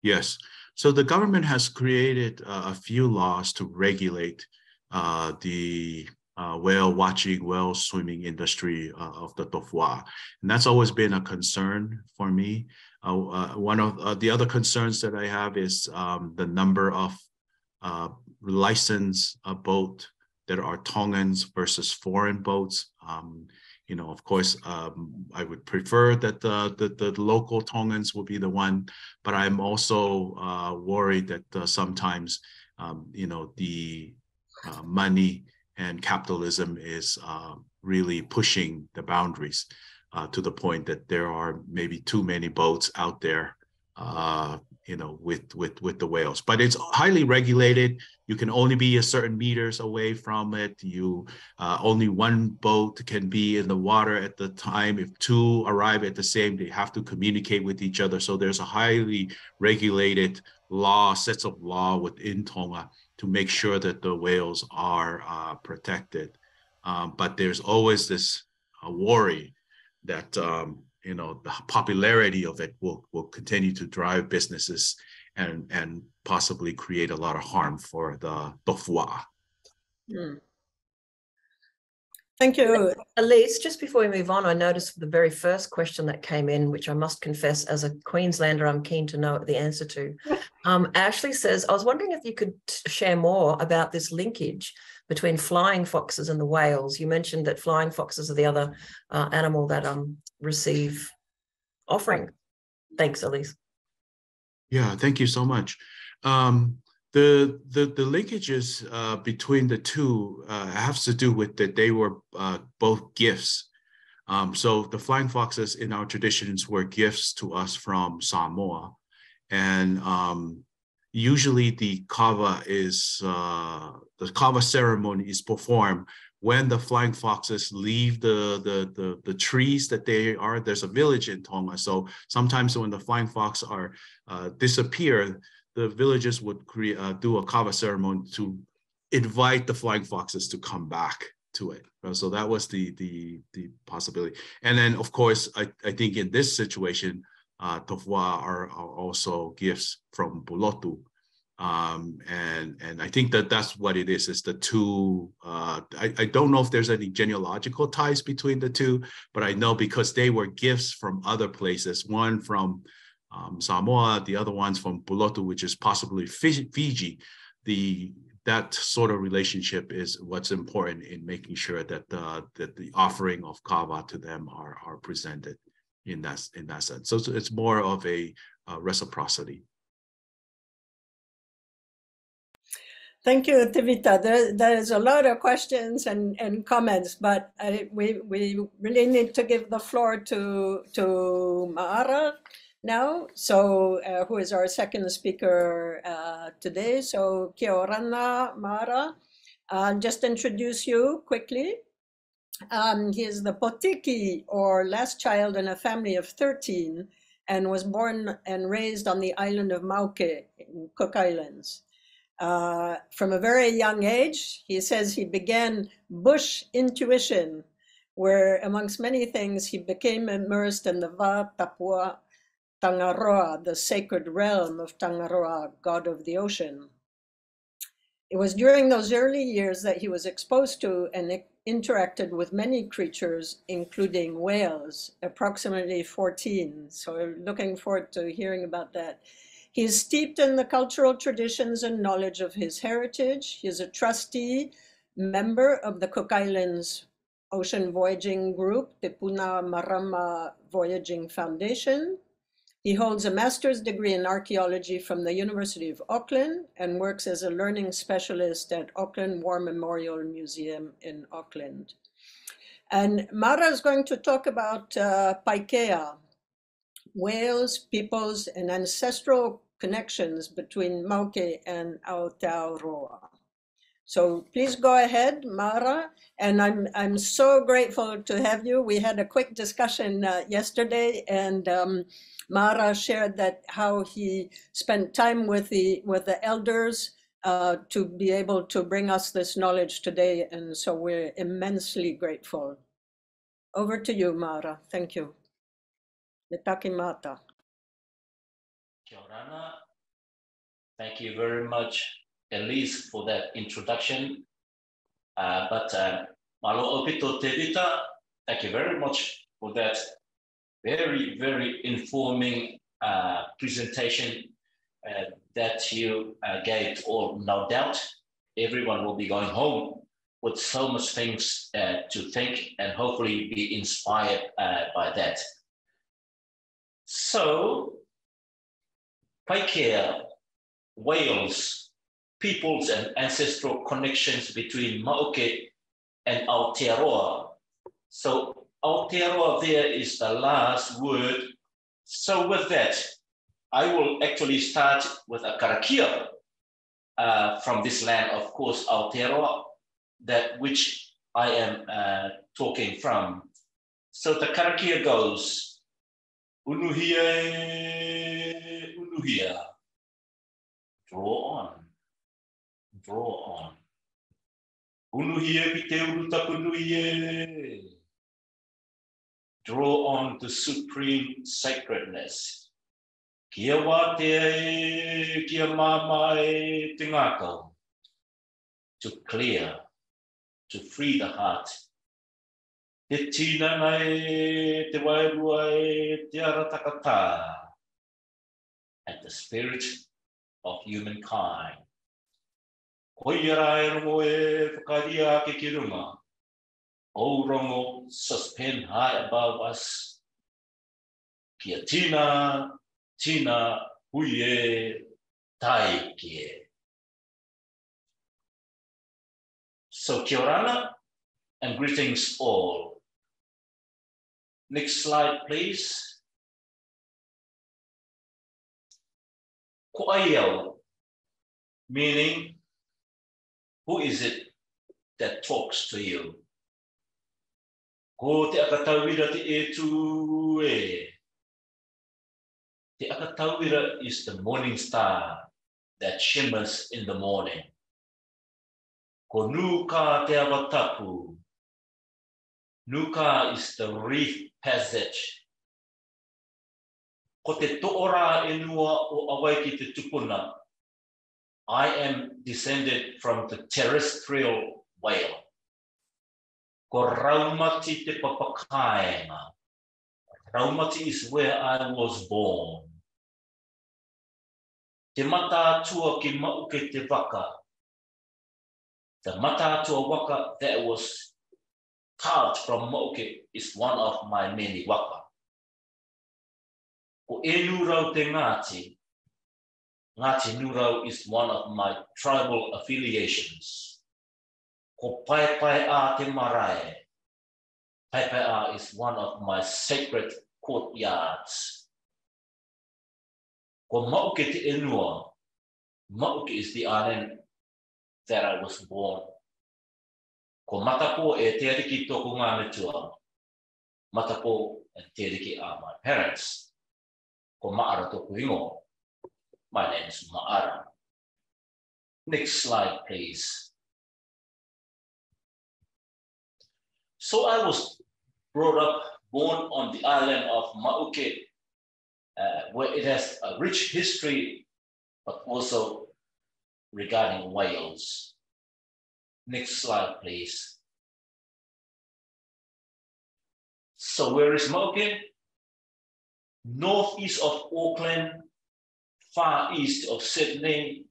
[SPEAKER 4] Yes. So the government has created a few laws to regulate the whale watching, whale swimming industry of the Tofua. And that's always been a concern for me. One of the other concerns that I have is the number of licensed boat that are Tongans versus foreign boats. You know, of course, I would prefer that the local Tongans will be the one, but I'm also worried that sometimes, you know, the money and capitalism is really pushing the boundaries to the point that there are maybe too many boats out there, you know, with the whales. But it's highly regulated. You can only be a certain meters away from it. You only one boat can be in the water at the time. If two arrive at the same, they have to communicate with each other. So there's a highly regulated sets of law within Tonga to make sure that the whales are protected. But there's always this worry that you know, the popularity of it will continue to drive businesses and possibly create a lot of harm for the Tofua.
[SPEAKER 3] Mm. Thank you.
[SPEAKER 1] Elise, just before we move on, I noticed the very first question that came in, which I must confess, as a Queenslander, I'm keen to know the answer to. Ashley says, I was wondering if you could share more about this linkage between flying foxes and the whales. You mentioned that flying foxes are the other animal that receive offering. Thanks, Elise.
[SPEAKER 4] Yeah, thank you so much. The linkages between the two has to do with that they were both gifts. So the flying foxes in our traditions were gifts to us from Samoa, and usually the kava ceremony is performed when the flying foxes leave the trees that they are. There's a village in Tonga, so sometimes when the flying fox are disappear, the villagers would do a kava ceremony to invite the flying foxes to come back to it. So that was the possibility. And then, of course, I think in this situation, Tofua are also gifts from Bulotu. And I think that's what it is the two. I don't know if there's any genealogical ties between the two, but I know because they were gifts from other places, one from Samoa, the other one's from Bulotu, which is possibly Fiji. That sort of relationship is what's important in making sure that the offering of kava to them are presented in that sense. So it's more of a reciprocity.
[SPEAKER 3] Thank you, Tivita. There's a lot of questions and comments, but we really need to give the floor to Mara now, so who is our second speaker today. So kia orana, Mara. I'll just introduce you quickly. He is the potiki, or last child in a family of 13, and was born and raised on the island of Mauke in Cook Islands. From a very young age, he says he began bush intuition, where amongst many things, he became immersed in the Va Tapua Tangaroa, the sacred realm of Tangaroa, god of the ocean. It was during those early years that he was exposed to and interacted with many creatures, including whales, approximately 14. So looking forward to hearing about that. He is steeped in the cultural traditions and knowledge of his heritage. He is a trustee member of the Cook Islands Ocean Voyaging Group, Te Puna Marama Voyaging Foundation. He holds a master's degree in archaeology from the University of Auckland and works as a learning specialist at Auckland War Memorial Museum in Auckland. And Mara is going to talk about Paikea, whales, peoples, and ancestral connections between Mauke and Aotearoa. So please go ahead, Mara. And I'm so grateful to have you. We had a quick discussion yesterday, and Mara shared that how he spent time with the elders to be able to bring us this knowledge today. And so we're immensely grateful. Over to you, Mara. Thank you. Metaki mata.
[SPEAKER 7] Kia orana. Thank you very much, Elise, for that introduction. Malo Opito Tevita, thank you very much for that very, very informing presentation that you gave. All, no doubt, everyone will be going home with so much things to think and hopefully be inspired by that. So, Paikea, Wales, peoples and ancestral connections between Maoke and Aotearoa. So Aotearoa there is the last word. So with that, I will actually start with a karakia from this land, of course, Aotearoa, that which I am talking from. So the karakia goes, Unuhia, Unuhia. Draw on. Unuhia ki te urutapu nuie. Draw on the supreme sacredness. Kia wā te kia mama e te ngākau. To clear, to free the heart. Te tina nai te wairua e te aratakata. And the spirit of humankind. Koiara e rongo e whakaria ke kirunga. O rongo, suspend high above us. Kia tina, tina, hui e, tai kie. So kia orana and greetings all. Next slide, please. Ko aiau, meaning, who is it that talks to you? Ko te akatauira te e tu e. Te akatauira is the morning star that shimmers in the morning. Ko nuka te awatapu. Nuka is the reef passage. Ko te toora e nua o awai ki te tupuna. I am descended from the terrestrial whale. Ko raumati te papakaenga. Raumati is where I was born. Te mata atua ki mauke te waka. The mata atua waka that was carved from mauke is one of my many waka. Ko e nurau te ngāti. Ngāti Nurau is one of my tribal affiliations. Ko Pai Pai A te marae. Pai Pai A is one of my sacred courtyards. Ko Mauke te Enua. Mauke is the island that I was born. Ko Matapo e te ariki tōku ngā metua. Matapo and te ariki are my parents. Ko Maara tōku ingo. My name is Maara. Next slide, please. So I was born on the island of Mauke, where it has a rich history, but also regarding whales. Next slide, please. So where is Mauke? Northeast of Auckland, far east of Sydney,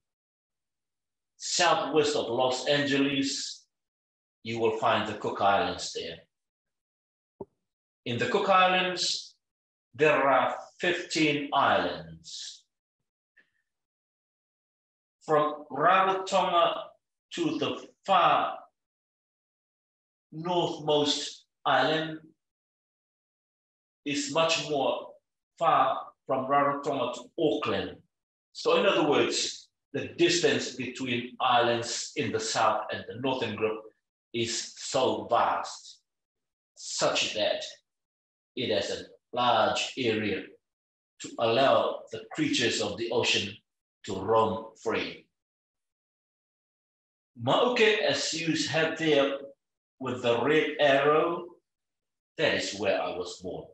[SPEAKER 7] southwest of Los Angeles, you will find the Cook Islands there. In the Cook Islands, there are 15 islands. From Rarotonga to the far northmost island is much more far from Rarotonga to Auckland. So in other words, the distance between islands in the south and the northern group is so vast, such that it has a large area to allow the creatures of the ocean to roam free. Mauke, as you have there with the red arrow, that is where I was born.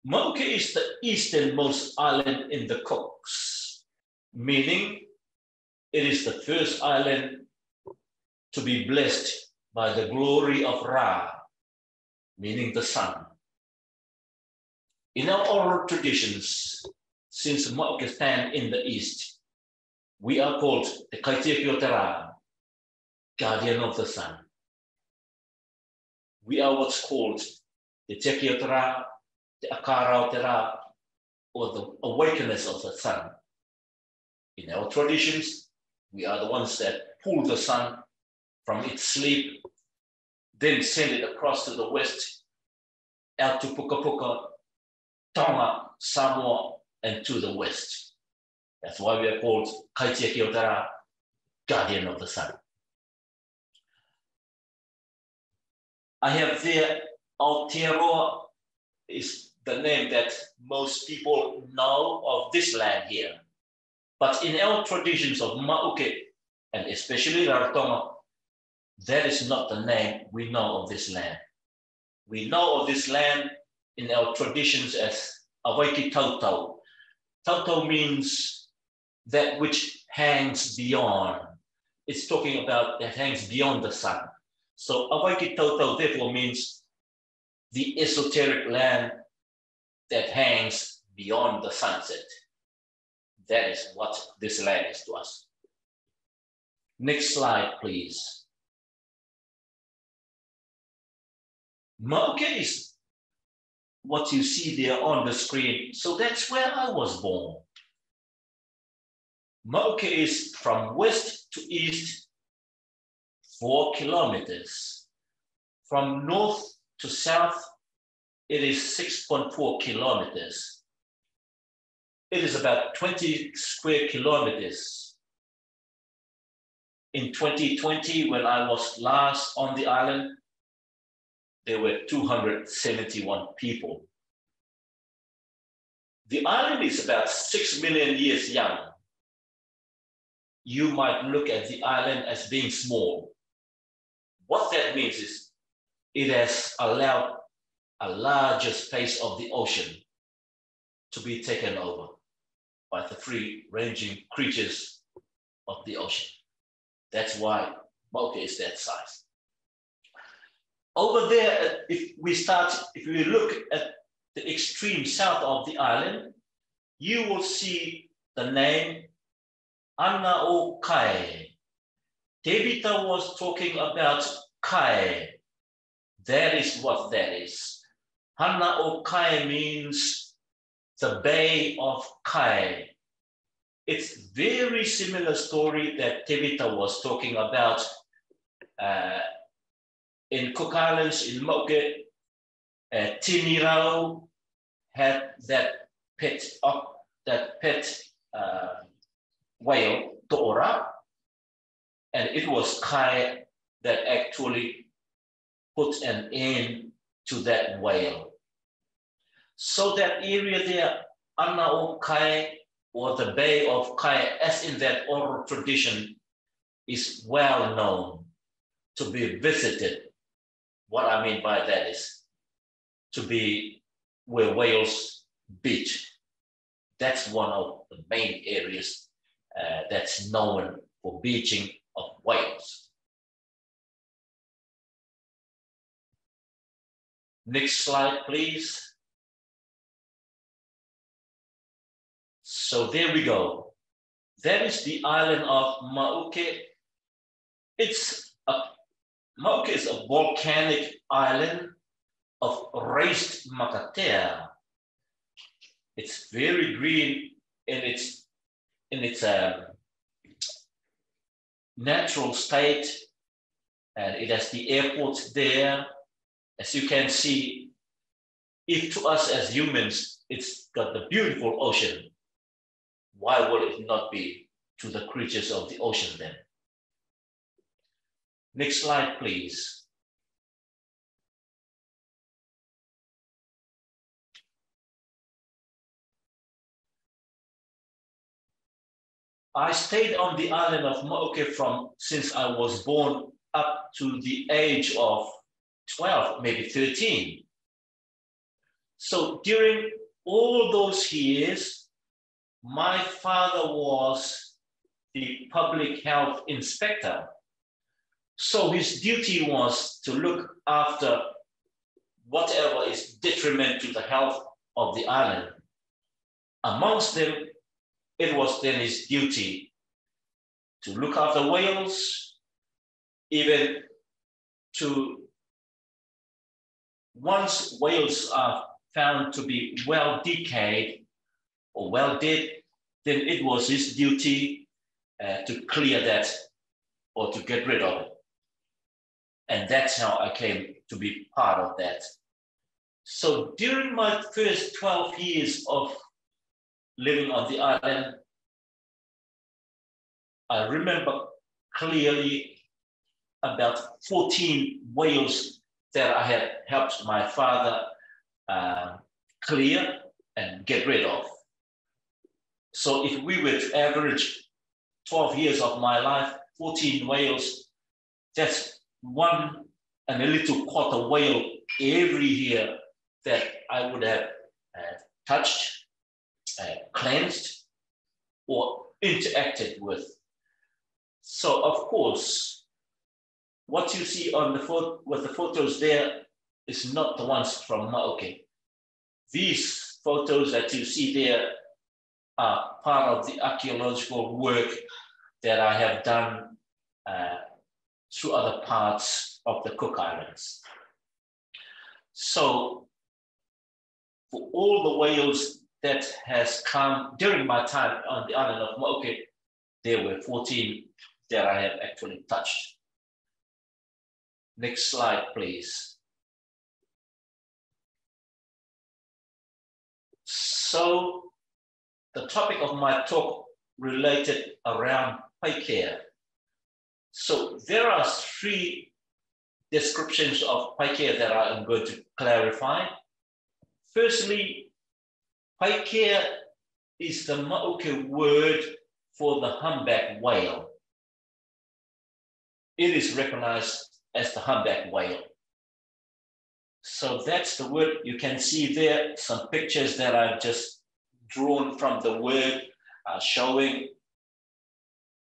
[SPEAKER 7] Mauke is the easternmost island in the Cooks. meaning it is the first island to be blessed by the glory of Ra, meaning the sun. In our oral traditions, since Maoke stand in the east, we are called the Kaitiakiotera, guardian of the sun. We are what's called the Tekiotera, the Akaraotera, or the awakeners of the sun. In our traditions, we are the ones that pull the sun from its sleep, then send it across to the west, out to Puka Puka, Tonga, Samoa, and to the west. That's why we are called Kaitiakiotera, guardian of the sun. I have there, Aotearoa is the name that most people know of this land here. But in our traditions of Maoke, and especially Rarotonga, that is not the name we know of this land. We know of this land in our traditions as Awaiki Tautau. Tautau means that which hangs beyond. It's talking about that hangs beyond the sun. So Awaiki Tautau therefore means the esoteric land that hangs beyond the sunset. That is what this land is to us. Next slide, please. Maoke is what you see there on the screen. So that's where I was born. Maoke is from west to east, 4 kilometers. From north to south, it is 6.4 kilometers. It is about 20 square kilometers. In 2020, when I was last on the island, there were 271 people. The island is about 6 million years young. You might look at the island as being small. What that means is it has allowed a larger space of the ocean to be taken over by the free-ranging creatures of the ocean. That's why Maoke is that size. Over there, if we look at the extreme south of the island, you will see the name Ana o Kai. Tevita was talking about Kai. That is what that is. Hana o Kai means the Bay of Kai. It's very similar story that Tevita was talking about in Cook Islands, in Maoke. Tinirau had that pet whale, To'ora, and it was Kai that actually put an end to that whale. So that area there, Ana o Kai, or the Bay of Kai, as in that oral tradition, is well known to be visited. What I mean by that is to be where whales beach. That's one of the main areas that's known for beaching of whales. Next slide, please. So there we go. That is the island of Maoke. Maoke is a volcanic island of raised makatea. It's very green in its natural state, and it has the airport there. As you can see, if to us as humans, it's got the beautiful ocean, why would it not be to the creatures of the ocean then? Next slide, please. I stayed on the island of Maoke since I was born up to the age of 12, maybe 13. So during all those years, my father was the public health inspector. So his duty was to look after whatever is detriment to the health of the island. Amongst them, it was then his duty to look after whales, even to, once whales are found to be well decayed or well dead, then it was his duty to clear that or to get rid of it. And that's how I came to be part of that. So during my first 12 years of living on the island, I remember clearly about 14 whales that I had helped my father clear and get rid of. So if we were to average 12 years of my life, 14 whales, that's 1 and a little quarter whale every year that I would have touched, cleansed, or interacted with. So of course, what you see on the with the photos there is not the ones from Maoke. These photos that you see there are part of the archaeological work that I have done through other parts of the Cook Islands. So for all the whales that has come during my time on the island of Maoke, there were 14 that I have actually touched. Next slide, please. So the topic of my talk related around paikea. So there are 3 descriptions of paikea that I am going to clarify. Firstly, paikea is the Maoke word for the humpback whale. It is recognized as the humpback whale. So that's the word. You can see there some pictures that I've just drawn from the word showing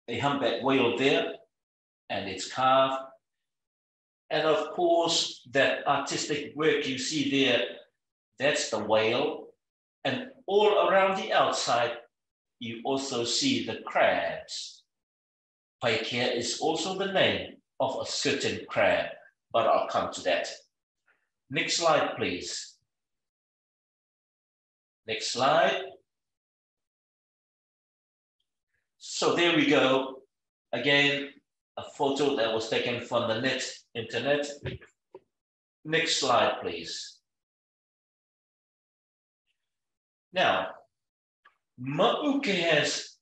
[SPEAKER 7] a humpback whale there, and it's carved. And of course, that artistic work you see there, that's the whale. And all around the outside, you also see the crabs. Paikea is also the name of a certain crab, but I'll come to that. Next slide, please. Next slide. So there we go. Again, a photo that was taken from the internet. Next slide, please. Now, Maoke has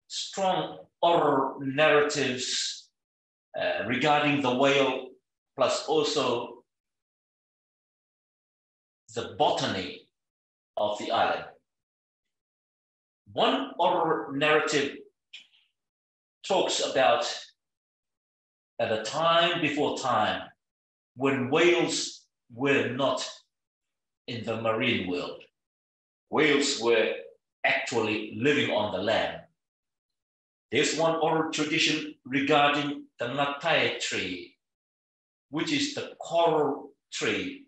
[SPEAKER 7] strong oral narratives regarding the whale, plus also the botany of the island. One oral narrative talks about at a time before time when whales were not in the marine world. Whales were actually living on the land. There's one oral tradition regarding the ngatai tree, which is the coral tree,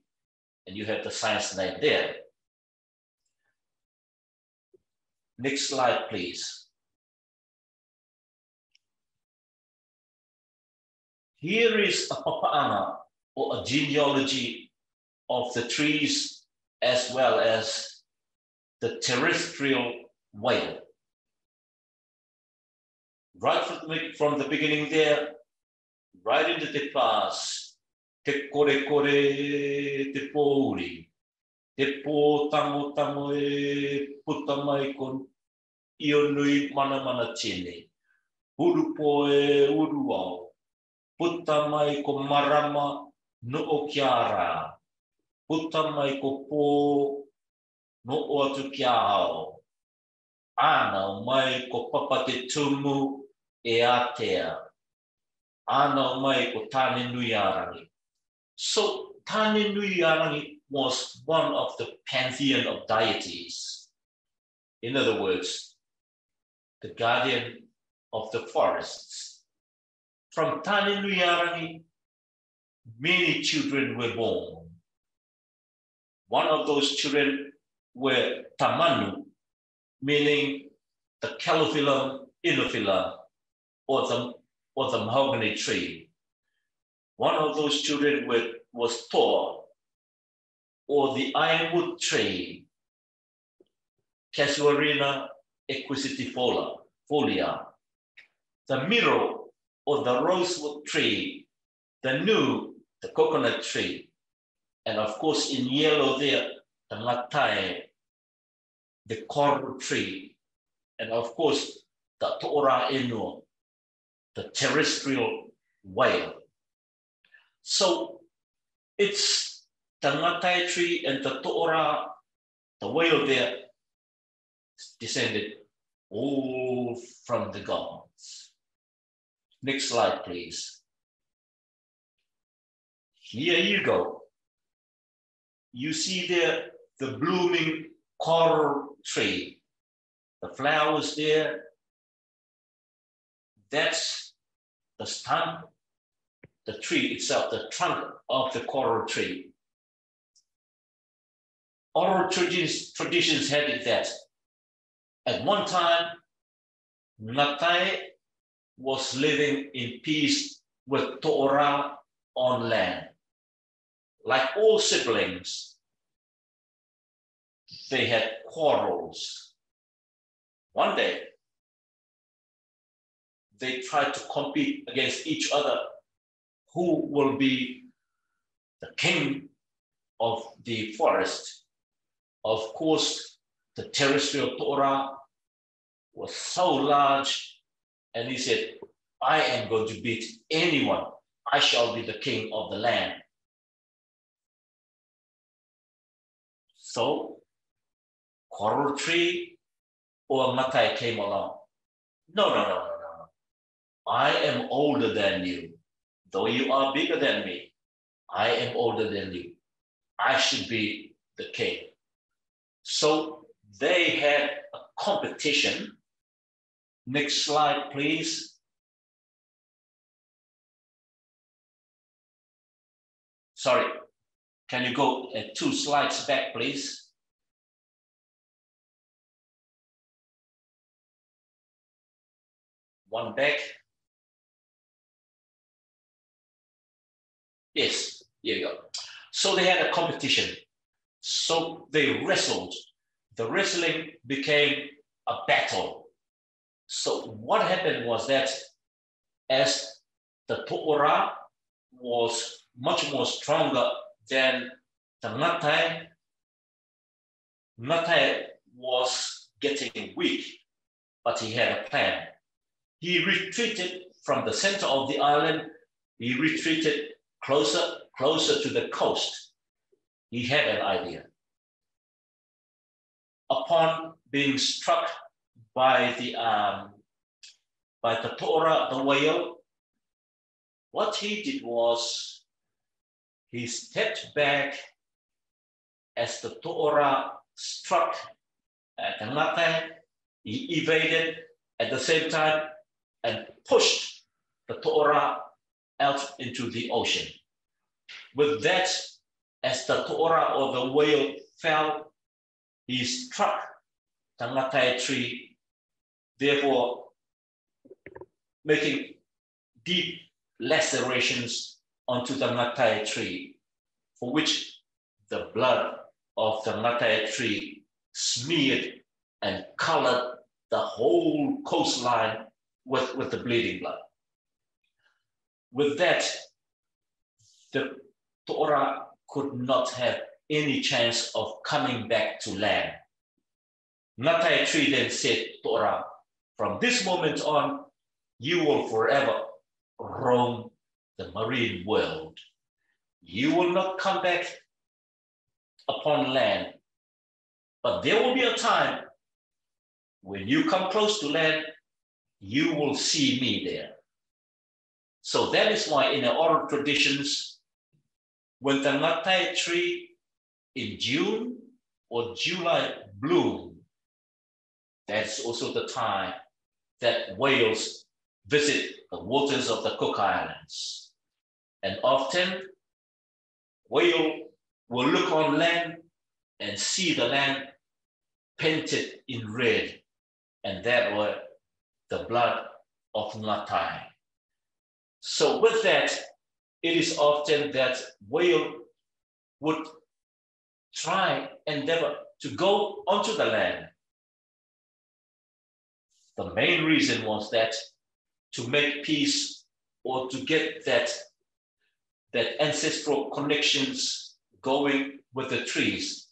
[SPEAKER 7] and you have the science name there. Next slide, please. Here is a papa'anga, or a genealogy of the trees as well as the terrestrial whale. Right from the beginning there, right into the past, te kore kore te pōuri, te pō tango tango e puta mai kon io nui mana mana tine, uru po e uru au, puta mai ko marama no o kiara, puta mai ko pō no o atu kia ao, ana mai ko papa te tumu e atea, ana mai ko tāne nui arangi. So tāne nui arangi was one of the pantheon of deities. In other words, the guardian of the forests. From Tani Nuyarangi, many children were born. One of those children were Tamanu, meaning the Calophyllum inophylla, or the mahogany tree. One of those children was Thor, or the ironwood tree, Casuarina equisitifolia. The miro, or the rosewood tree, the nu, the coconut tree, and of course in yellow there, the ngatai, the coral tree, and of course the to'ora inu, the terrestrial whale. So it's the ngatai tree and the to'ora, the whale there, descended all from the gods. Next slide, please. Here you go. You see there the blooming coral tree. The flowers there. That's the stump, the tree itself, the trunk of the coral tree. Oral traditions had it that at one time, Ngatai was living in peace with To'ora on land. Like all siblings, they had quarrels. One day, they tried to compete against each other who will be the king of the forest. Of course, the terrestrial To'ora was so large, and he said, I am going to beat anyone. I shall be the king of the land. So, coral tree or Ngatai came along. No. I am older than you. Though you are bigger than me, I am older than you. I should be the king. So they had a competition. Next slide, please. Sorry, can you go 2 slides back, please? One back. Yes, here you go. So they had a competition. So they wrestled. The wrestling became a battle. So what happened was that as the To'ora was much more stronger than the Ngatai, Ngatai was getting weak, but he had a plan. He retreated from the center of the island. He retreated closer to the coast. He had an idea. Upon being struck by the To'ora, the whale, what he did was he stepped back as the To'ora struck at the Ngatai. He evaded at the same time and pushed the To'ora out into the ocean. With that, as the To'ora or the whale fell, he struck the Ngatai tree, therefore making deep lacerations onto the Ngatai tree, for which the blood of the Ngatai tree smeared and colored the whole coastline with the bleeding blood. With that, the To'ora could not have any chance of coming back to land. Ngatai tree then said, To'ora, from this moment on, you will forever roam the marine world. You will not come back upon land, but there will be a time when you come close to land, you will see me there. So that is why in the oral traditions, when the Ngatai tree in June or July bloom, that's also the time that whales visit the waters of the Cook Islands. And often, whale will look on land and see the land painted in red, and that were the blood of Ngatai. So with that, it is often that whale would endeavor to go onto the land. The main reason was that to make peace or to get that ancestral connections going with the trees.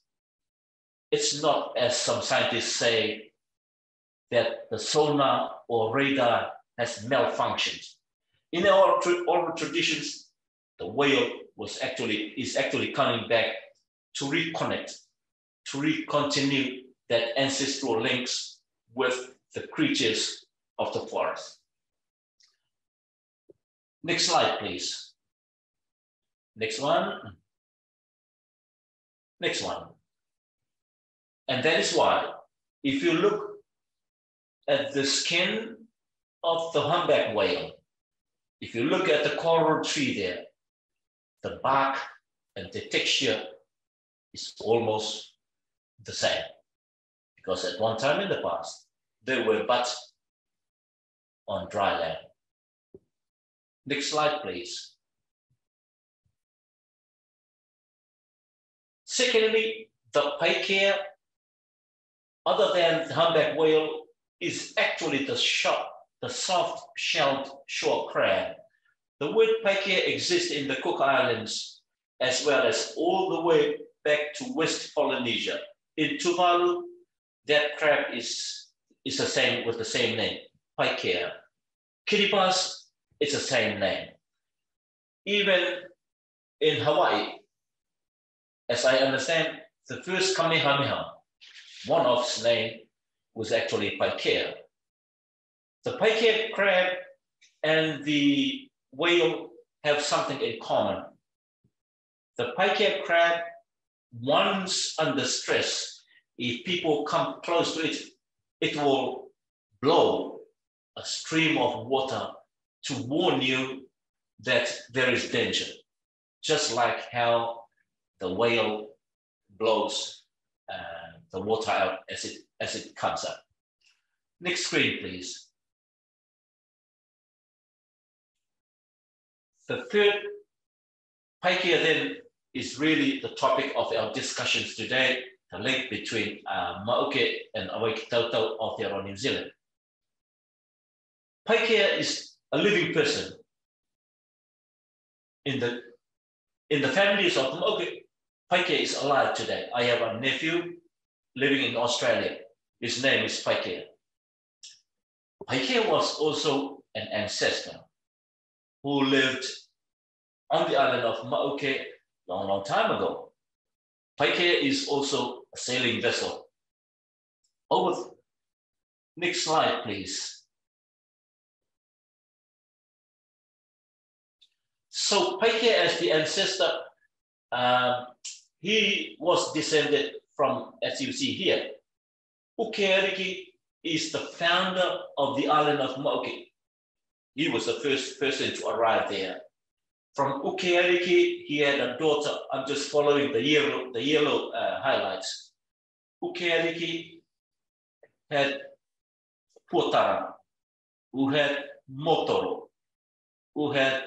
[SPEAKER 7] It's not, as some scientists say, that the sonar or radar has malfunctioned. In our oral traditions, the whale is actually coming back to reconnect, to recontinue that ancestral links with the creatures of the forest. Next slide, please. Next one. Next one. And that is why, if you look at the skin of the humpback whale, if you look at the coral tree there, the bark and the texture is almost the same. Because at one time in the past, they were but on dry land. Next slide, please. Secondly, the paikea, other than the humpback whale, is actually the soft-shelled shore crab. The word paikea exists in the Cook Islands, as well as all the way back to West Polynesia. In Tuvalu, that crab is the same, with the same name, paikea. Kiribati, it's the same name. Even in Hawaii, as I understand, the first Kamehameha, one of its name was actually paikea. The paikea crab and the whale have something in common. The paikea crab, once under stress, if people come close to it, it will blow a stream of water to warn you that there is danger, just like how the whale blows the water out as it comes up. Next screen, please. The third paikea then is really the topic of our discussions today, the link between Maoke and Awaikitautau of Aotearoa, New Zealand. Paikea is a living person. In the families of Maoke, Paikea is alive today. I have a nephew living in Australia. His name is Paikea. Paikea was also an ancestor who lived on the island of Maoke long time ago. Paikea is also a sailing vessel. Next slide, please. So Paikea, as the ancestor, he was descended from, as you see here, Ukeariki is the founder of the island of Maoke. He was the first person to arrive there. From Ukeariki, he had a daughter. I'm just following the yellow highlights. Ukeariki had Puotara, who had Motoro, who had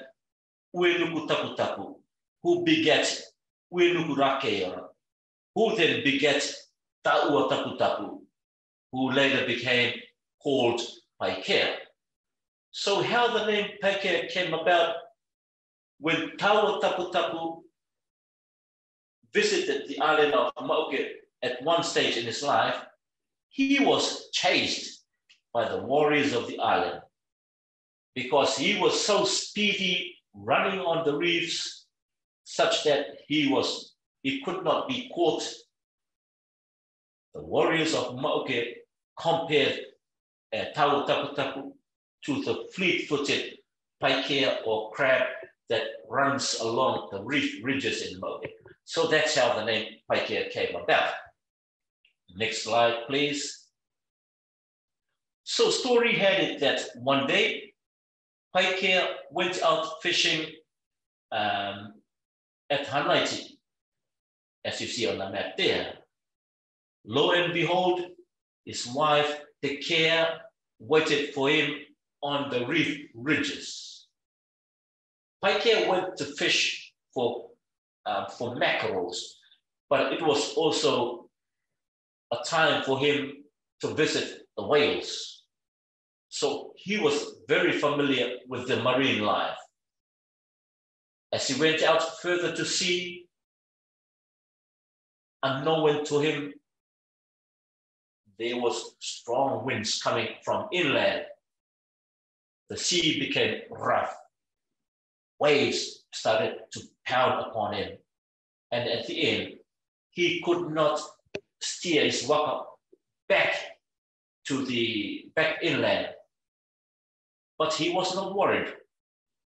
[SPEAKER 7] Uenuku Taputapu, who begat Uenuku Rakeara, who then begat Taua Taputapu, who later became called Paikea. So how the name Paikea came about, when Taua Taputapu visited the island of Maoke at one stage in his life, he was chased by the warriors of the island because he was so speedy running on the reefs such that he could not be caught. The warriors of Maoke compared Taua Taputapu to the fleet-footed paikea or crab that runs along the reef ridges in Maoke. So that's how the name paikea came about. Next slide, please. So story had it that one day, Paikea went out fishing at Hanaiti, as you see on the map there. Lo and behold, his wife, Tekea, waited for him on the reef ridges. Paikea went to fish for mackerels, but it was also a time for him to visit the whales. So he was very familiar with the marine life. As he went out further to sea, unknown to him, there was strong winds coming from inland. The sea became rough. Waves started to pound upon him. And at the end, he could not steer his waka back inland. But he was not worried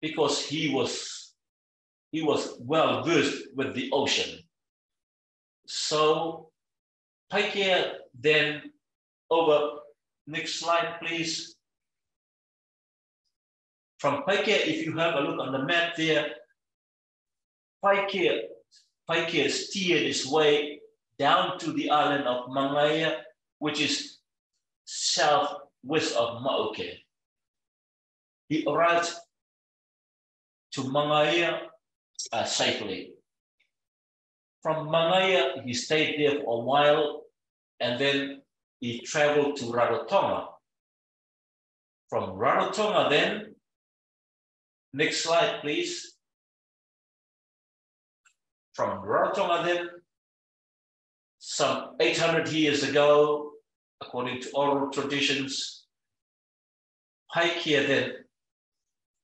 [SPEAKER 7] because he was well versed with the ocean. So Paikea then next slide, please. From Paikea, if you have a look on the map there, Paikea steered his way down to the island of Mangaia, which is southwest of Maoke. He arrived to Mangaia safely. From Mangaia, he stayed there for a while, and then he traveled to Rarotonga. From Rarotonga then, next slide, please. From Rarotonga then, some 800 years ago, according to oral traditions, Paikea then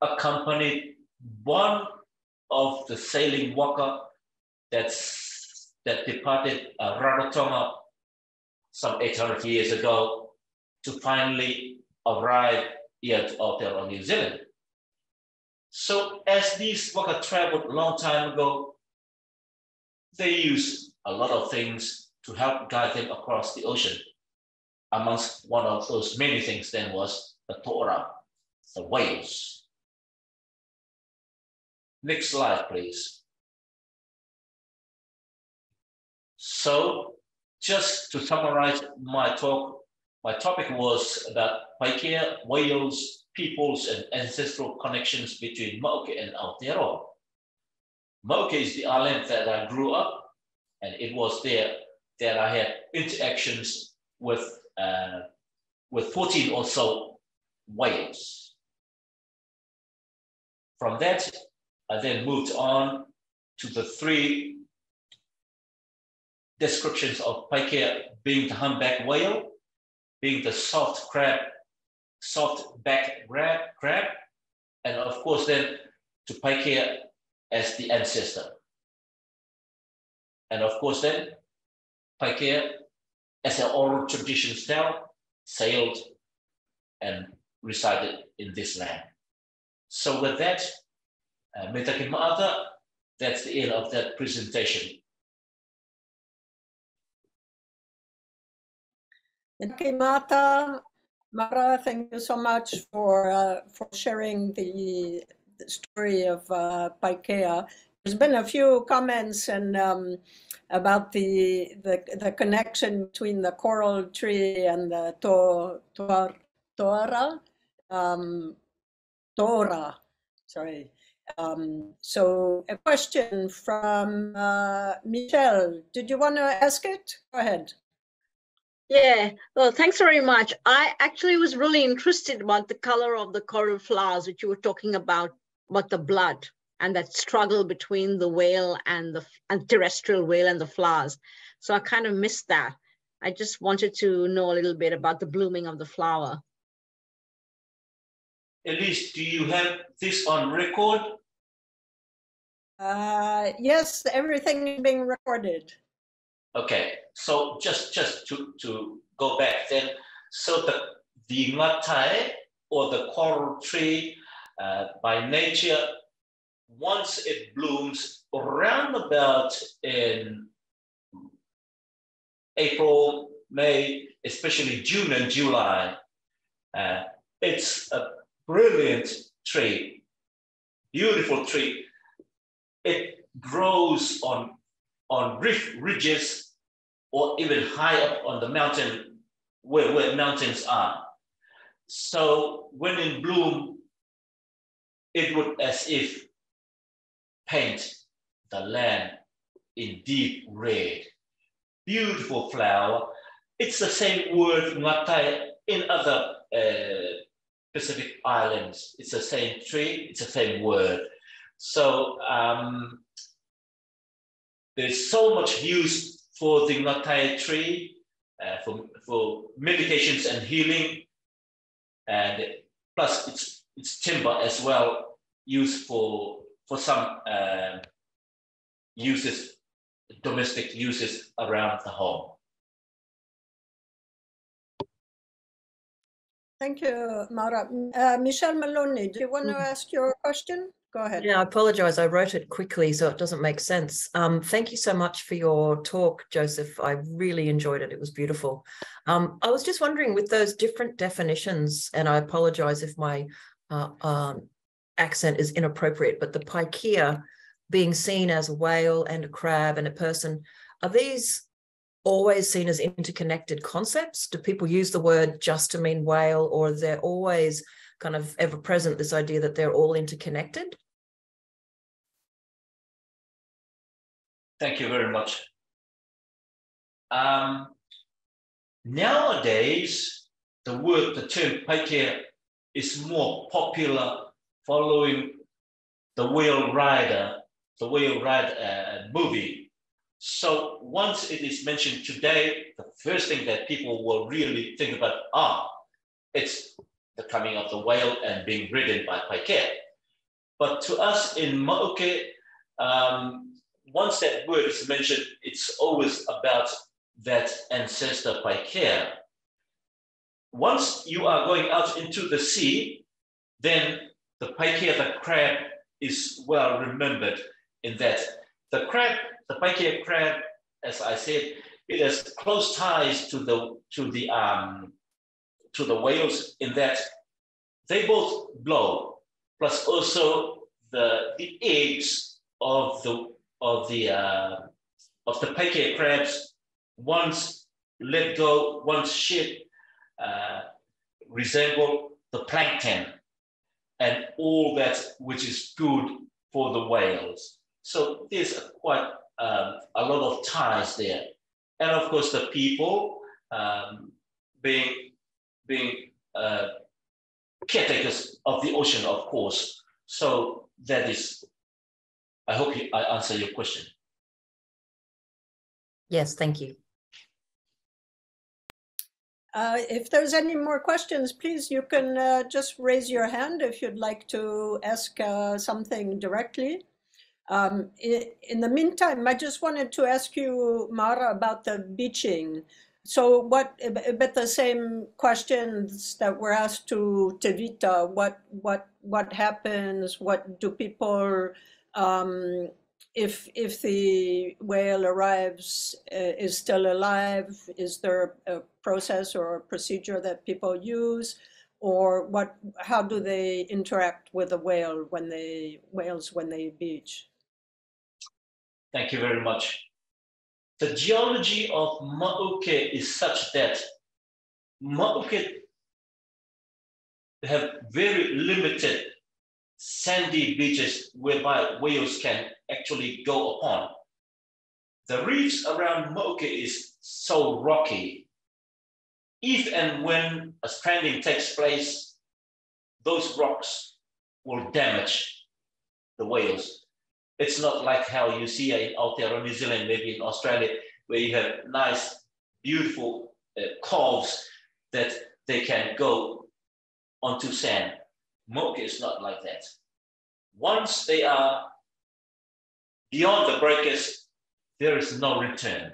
[SPEAKER 7] accompanied one of the sailing waka that departed Rarotonga some 800 years ago to finally arrive here to Aotearoa, New Zealand. So as these waka traveled a long time ago, they used a lot of things to help guide them across the ocean. Amongst one of those many things then was the to'ora, the whales. Next slide, please. So just to summarize my talk, my topic was about Paikea, whales, peoples, and ancestral connections between Maoke and Aotearoa. Maoke is the island that I grew up, and it was there that I had interactions with 14 or so whales. From that, I then moved on to the 3 descriptions of Paikea being the humpback whale, being the soft back crab, and of course then to Paikea as the ancestor. And of course then Paikea, as our oral traditions tell, sailed and resided in this land. So with that, me take ma'ata, that's the end of that presentation.
[SPEAKER 3] Mata, Mara, thank you so much for sharing the story of Paikea. There's been a few comments and about the connection between the coral tree and the to'ora. Sorry. So a question from Michelle. Did you want to ask it? Go ahead.
[SPEAKER 8] Yeah, well, thanks very much. I actually was really interested about the color of the coral flowers, which you were talking about the blood and that struggle between the whale and the terrestrial whale and the flowers. So I kind of missed that. I just wanted to know a little bit about the blooming of the flower.
[SPEAKER 7] Elise, do you have this on record?
[SPEAKER 3] Yes, everything is being recorded.
[SPEAKER 7] Okay, so just to go back then, so the ngatai or the coral tree by nature, once it blooms around about in April, May, especially June and July, It's a brilliant tree, beautiful tree. It grows on ridges or even high up on the mountain where mountains are. So when in bloom, it would as if paint the land in deep red. Beautiful flower. It's the same word ngatai in other Pacific islands. It's the same tree, it's the same word. So there's so much use for the ngatai tree, for medications and healing, and plus it's timber as well, used for some uses, domestic uses around the home.
[SPEAKER 3] Thank you, Mara. Michelle Maloney, do you want to ask your question? Go ahead.
[SPEAKER 1] Yeah, I apologize. I wrote it quickly, so it doesn't make sense. Thank you so much for your talk, Joseph. I really enjoyed it. It was beautiful. I was just wondering, with those different definitions, and I apologize if my accent is inappropriate, but the Paikea being seen as a whale and a crab and a person, are these always seen as interconnected concepts? Do people use the word just to mean whale, or is there always kind of ever present this idea that they're all interconnected?
[SPEAKER 7] Thank you very much. Nowadays, the term Paikea is more popular following the whale ride movie. So once it is mentioned today, the first thing that people will really think about, it's the coming of the whale and being ridden by Paikea. But to us in Maoke, once that word is mentioned, it's always about that ancestor Paikea. Once you are going out into the sea, then the Paikea, the crab, is well remembered in that the Paikea crab, as I said, it has close ties to the whales in that they both blow, plus also the eggs of the Paikea crabs, once let go, once shed, resemble the plankton and all that which is good for the whales. So there's quite a lot of ties there. And of course, the people being caretakers of the ocean, of course. So that is, I hope I answer your question.
[SPEAKER 1] Yes, thank you.
[SPEAKER 3] If there's any more questions, please, you can just raise your hand if you'd like to ask something directly. In the meantime, I just wanted to ask you, Mara, about the beaching. So what, about the same questions that were asked to Tevita, what happens, what do people, if the whale arrives, is still alive, is there a process or a procedure that people use? Or how do they interact with the whale when they beach?
[SPEAKER 7] Thank you very much. The geology of Maoke is such that Maoke have very limited sandy beaches whereby whales can actually go upon. The reefs around Maoke is so rocky. If and when a stranding takes place, those rocks will damage the whales. It's not like how you see in Aotearoa, New Zealand, maybe in Australia, where you have nice, beautiful coves that they can go onto sand. Maoke is not like that. Once they are beyond the breakers, there is no return.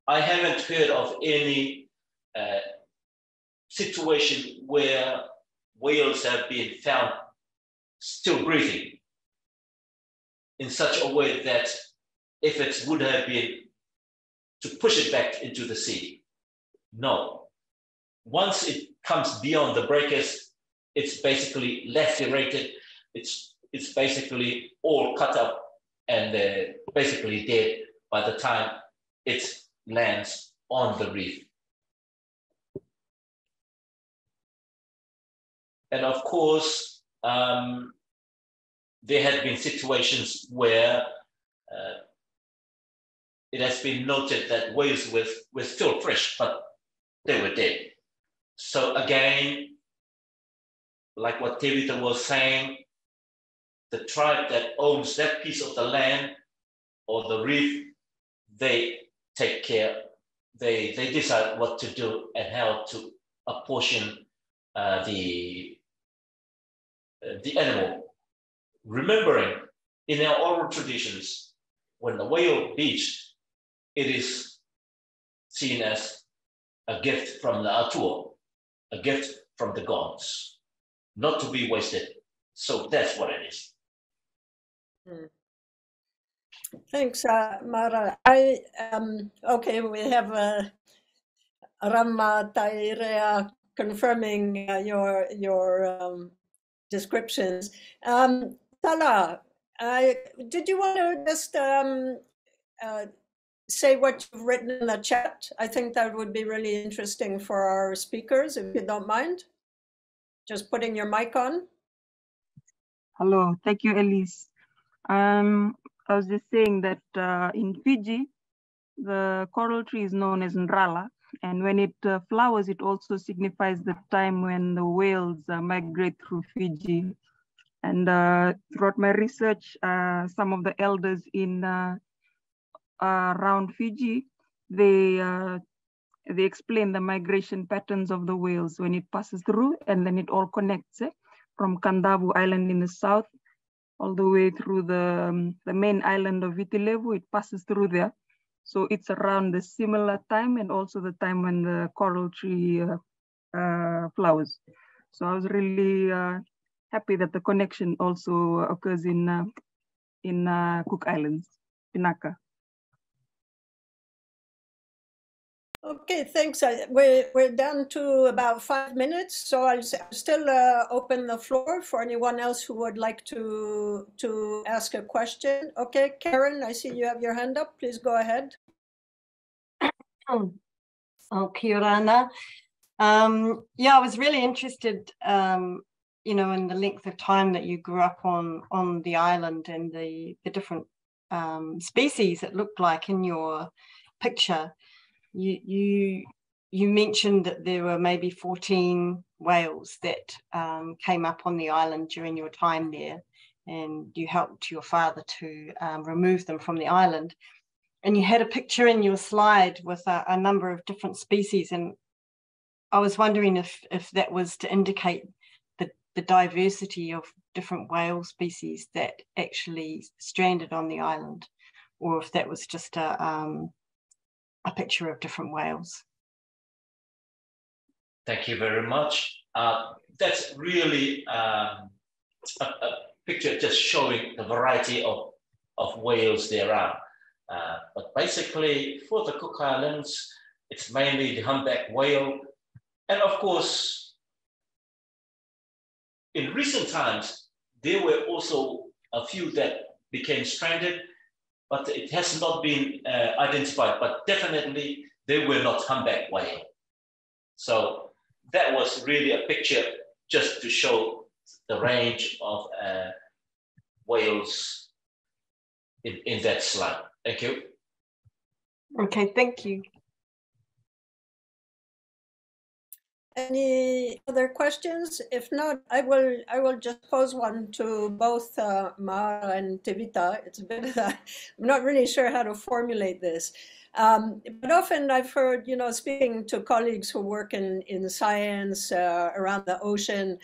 [SPEAKER 7] I haven't heard of any situation where whales have been found still breathing in such a way that if it would have been to push it back into the sea. No. Once it comes beyond the breakers, it's basically lacerated. It's basically all cut up and basically dead by the time it lands on the reef. And of course, there had been situations where it has been noted that whales were still fresh, but they were dead. So again, like what Tevita was saying, the tribe that owns that piece of the land or the reef, they take care, they decide what to do and how to apportion the animal. Remembering in our oral traditions, when the whale beached, it is seen as a gift from the Atua, a gift from the gods, not to be wasted. So that's what it is.
[SPEAKER 3] Thanks, Mara. Okay, we have Rama Tairea confirming your descriptions. Tala, did you want to just say what you've written in the chat? I think that would be really interesting for our speakers, if you don't mind. Just putting your mic on.
[SPEAKER 9] Hello, thank you, Elise. I was just saying that in Fiji, the coral tree is known as Nrala, and when it flowers, it also signifies the time when the whales migrate through Fiji. And throughout my research, some of the elders in around Fiji, they explain the migration patterns of the whales when it passes through, and then it all connects from Kandavu Island in the south, all the way through the main island of Vitilevu. It passes through there. So it's around the similar time and also the time when the coral tree flowers. So I was really happy that the connection also occurs in Cook Islands, Pinaka.
[SPEAKER 3] Okay, thanks. We're down to about 5 minutes, so I'll still open the floor for anyone else who would like to ask a question. Okay, Karen, I see you have your hand up. Please go ahead.
[SPEAKER 6] Oh, kia ora ana. Yeah, I was really interested, you know, in the length of time that you grew up on the island and the different species it looked like in your picture. You mentioned that there were maybe 14 whales that came up on the island during your time there, and you helped your father to remove them from the island. And you had a picture in your slide with a number of different species, and I was wondering if that was to indicate the diversity of different whale species that actually stranded on the island, or if that was just a picture of different whales.
[SPEAKER 7] Thank you very much. That's really a picture just showing the variety of whales there are. But basically for the Cook Islands, it's mainly the humpback whale. And of course, in recent times, there were also a few that became stranded, but it has not been identified, but definitely they were not humpback whale. So that was really a picture just to show the range of whales in that slide. Thank you.
[SPEAKER 6] Okay, thank you.
[SPEAKER 3] Any other questions? If not, I will just pose one to both Mara and Tevita. It's a bit, I'm not really sure how to formulate this. But often I've heard, you know, speaking to colleagues who work in science around the ocean,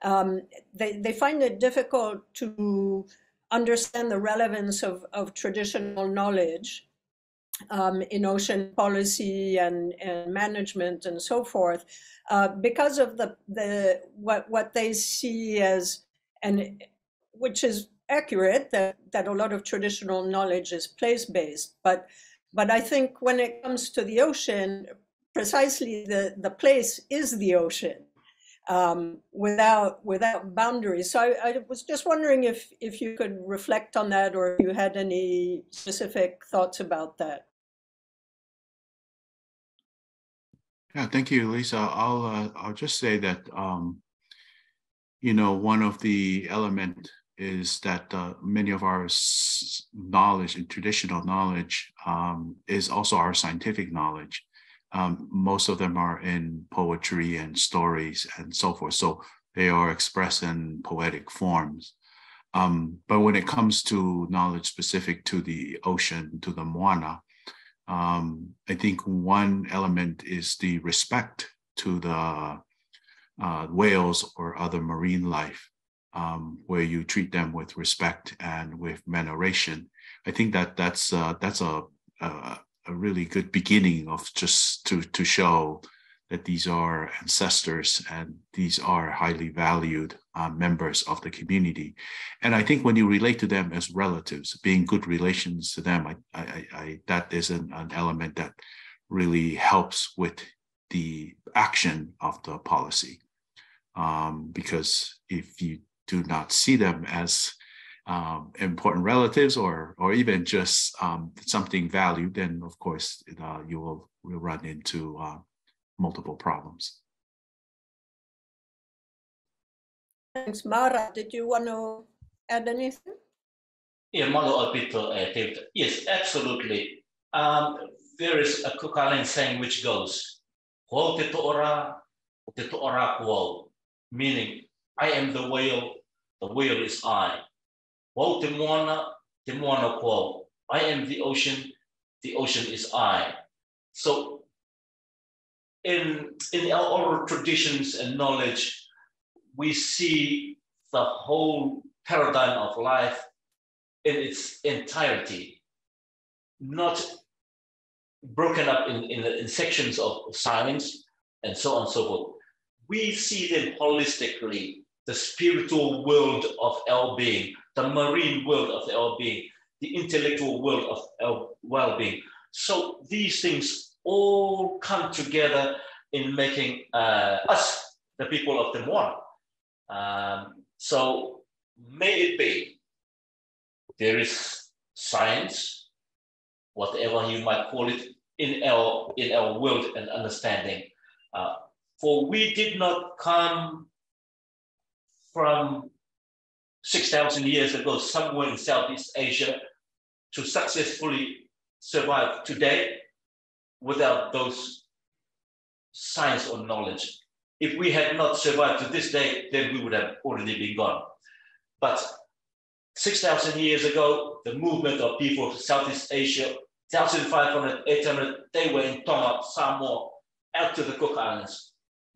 [SPEAKER 3] they find it difficult to understand the relevance of traditional knowledge in ocean policy and management and so forth, because of what they see as, and which is accurate, that a lot of traditional knowledge is place-based. But I think when it comes to the ocean, precisely the place is the ocean, without boundaries. So I was just wondering if you could reflect on that, or if you had any specific thoughts about that.
[SPEAKER 4] Yeah, thank you, Lisa. I'll just say that you know, one of the element is that many of our knowledge and traditional knowledge is also our scientific knowledge. Most of them are in poetry and stories and so forth. So they are expressed in poetic forms. But when it comes to knowledge specific to the ocean, to the moana, I think one element is the respect to the whales or other marine life, where you treat them with respect and with veneration. I think that's a really good beginning of just to show that these are ancestors and these are highly valued members of the community. And I think when you relate to them as relatives, being good relations to them, that is an element that really helps with the action of the policy. Because if you do not see them as important relatives or even just something valued, then of course you will run into multiple problems.
[SPEAKER 3] Thanks. Mara, did you want to add anything?
[SPEAKER 7] Yeah, Malo Alpito, David. Yes, absolutely. There is a Cook Island saying which goes, meaning I am the whale is I. I am the ocean is I. So in our oral traditions and knowledge, we see the whole paradigm of life in its entirety, not broken up in sections of science and so on and so forth. We see them holistically, the spiritual world of our being, the marine world of our being, the intellectual world of our well-being. So these things all come together in making us the people of the moana. So may it be, there is science, whatever you might call it, in our world and understanding. For we did not come from 6,000 years ago somewhere in Southeast Asia to successfully survive today without those science or knowledge. If we had not survived to this day, then we would have already been gone. But 6,000 years ago, the movement of people of Southeast Asia, 1,500, 800, they were in Tonga, Samoa, out to the Cook Islands.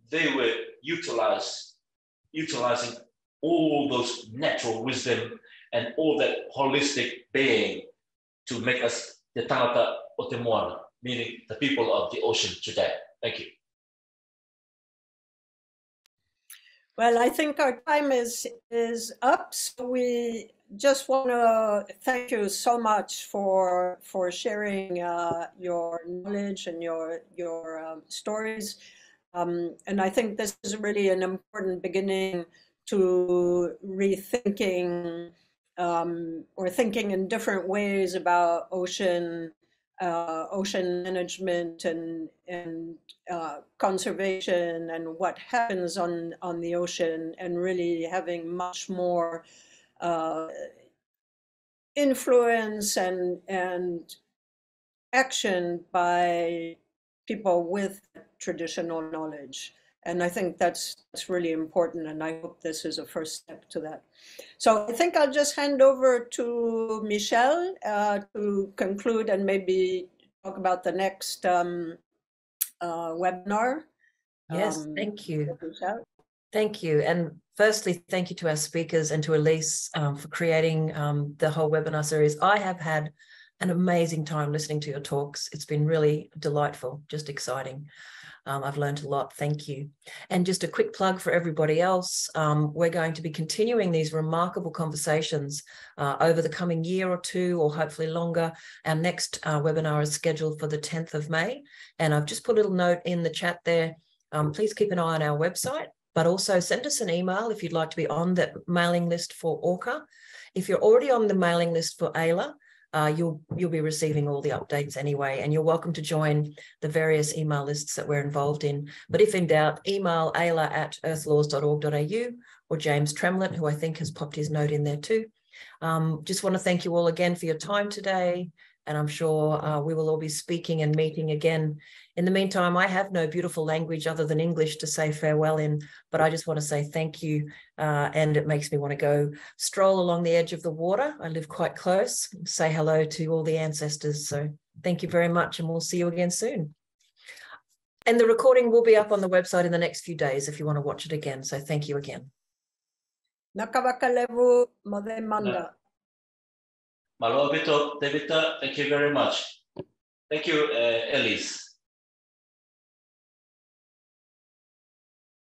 [SPEAKER 7] They were utilizing all those natural wisdom and all that holistic being to make us the tangata o te moana, meaning the people of the ocean today. Thank you.
[SPEAKER 3] Well, I think our time is up. So we just want to thank you so much for sharing your knowledge and your stories. And I think this is really an important beginning to rethinking or thinking in different ways about ocean management and conservation and what happens on the ocean, and really having much more influence and action by people with traditional knowledge. And I think that's really important, and I hope this is a first step to that. So I think I'll just hand over to Michelle to conclude and maybe talk about the next webinar.
[SPEAKER 1] Yes, thank you. Thank you. And firstly, thank you to our speakers and to Elise for creating the whole webinar series. I have had an amazing time listening to your talks. It's been really delightful, just exciting. I've learned a lot. Thank you. And just a quick plug for everybody else. We're going to be continuing these remarkable conversations over the coming year or two, or hopefully longer. Our next webinar is scheduled for the 10th of May. And I've just put a little note in the chat there. Please keep an eye on our website, but also send us an email if you'd like to be on the mailing list for ORKA. If you're already on the mailing list for AILA, you'll be receiving all the updates anyway, and you're welcome to join the various email lists that we're involved in. But if in doubt, email aila@earthlaws.org.au or James Tremlett, who I think has popped his note in there too. Just want to thank you all again for your time today, and I'm sure we will all be speaking and meeting again. In the meantime, I have no beautiful language other than English to say farewell in, but I just want to say thank you, and it makes me want to go stroll along the edge of the water. I live quite close, say hello to all the ancestors. So thank you very much, and we'll see you again soon. And the recording will be up on the website in the next few days if you want to watch it again. So thank you again.
[SPEAKER 3] Nakawakalevu Modemanda.
[SPEAKER 7] Malo Bito, Devita, thank you very much. Thank you, Elise.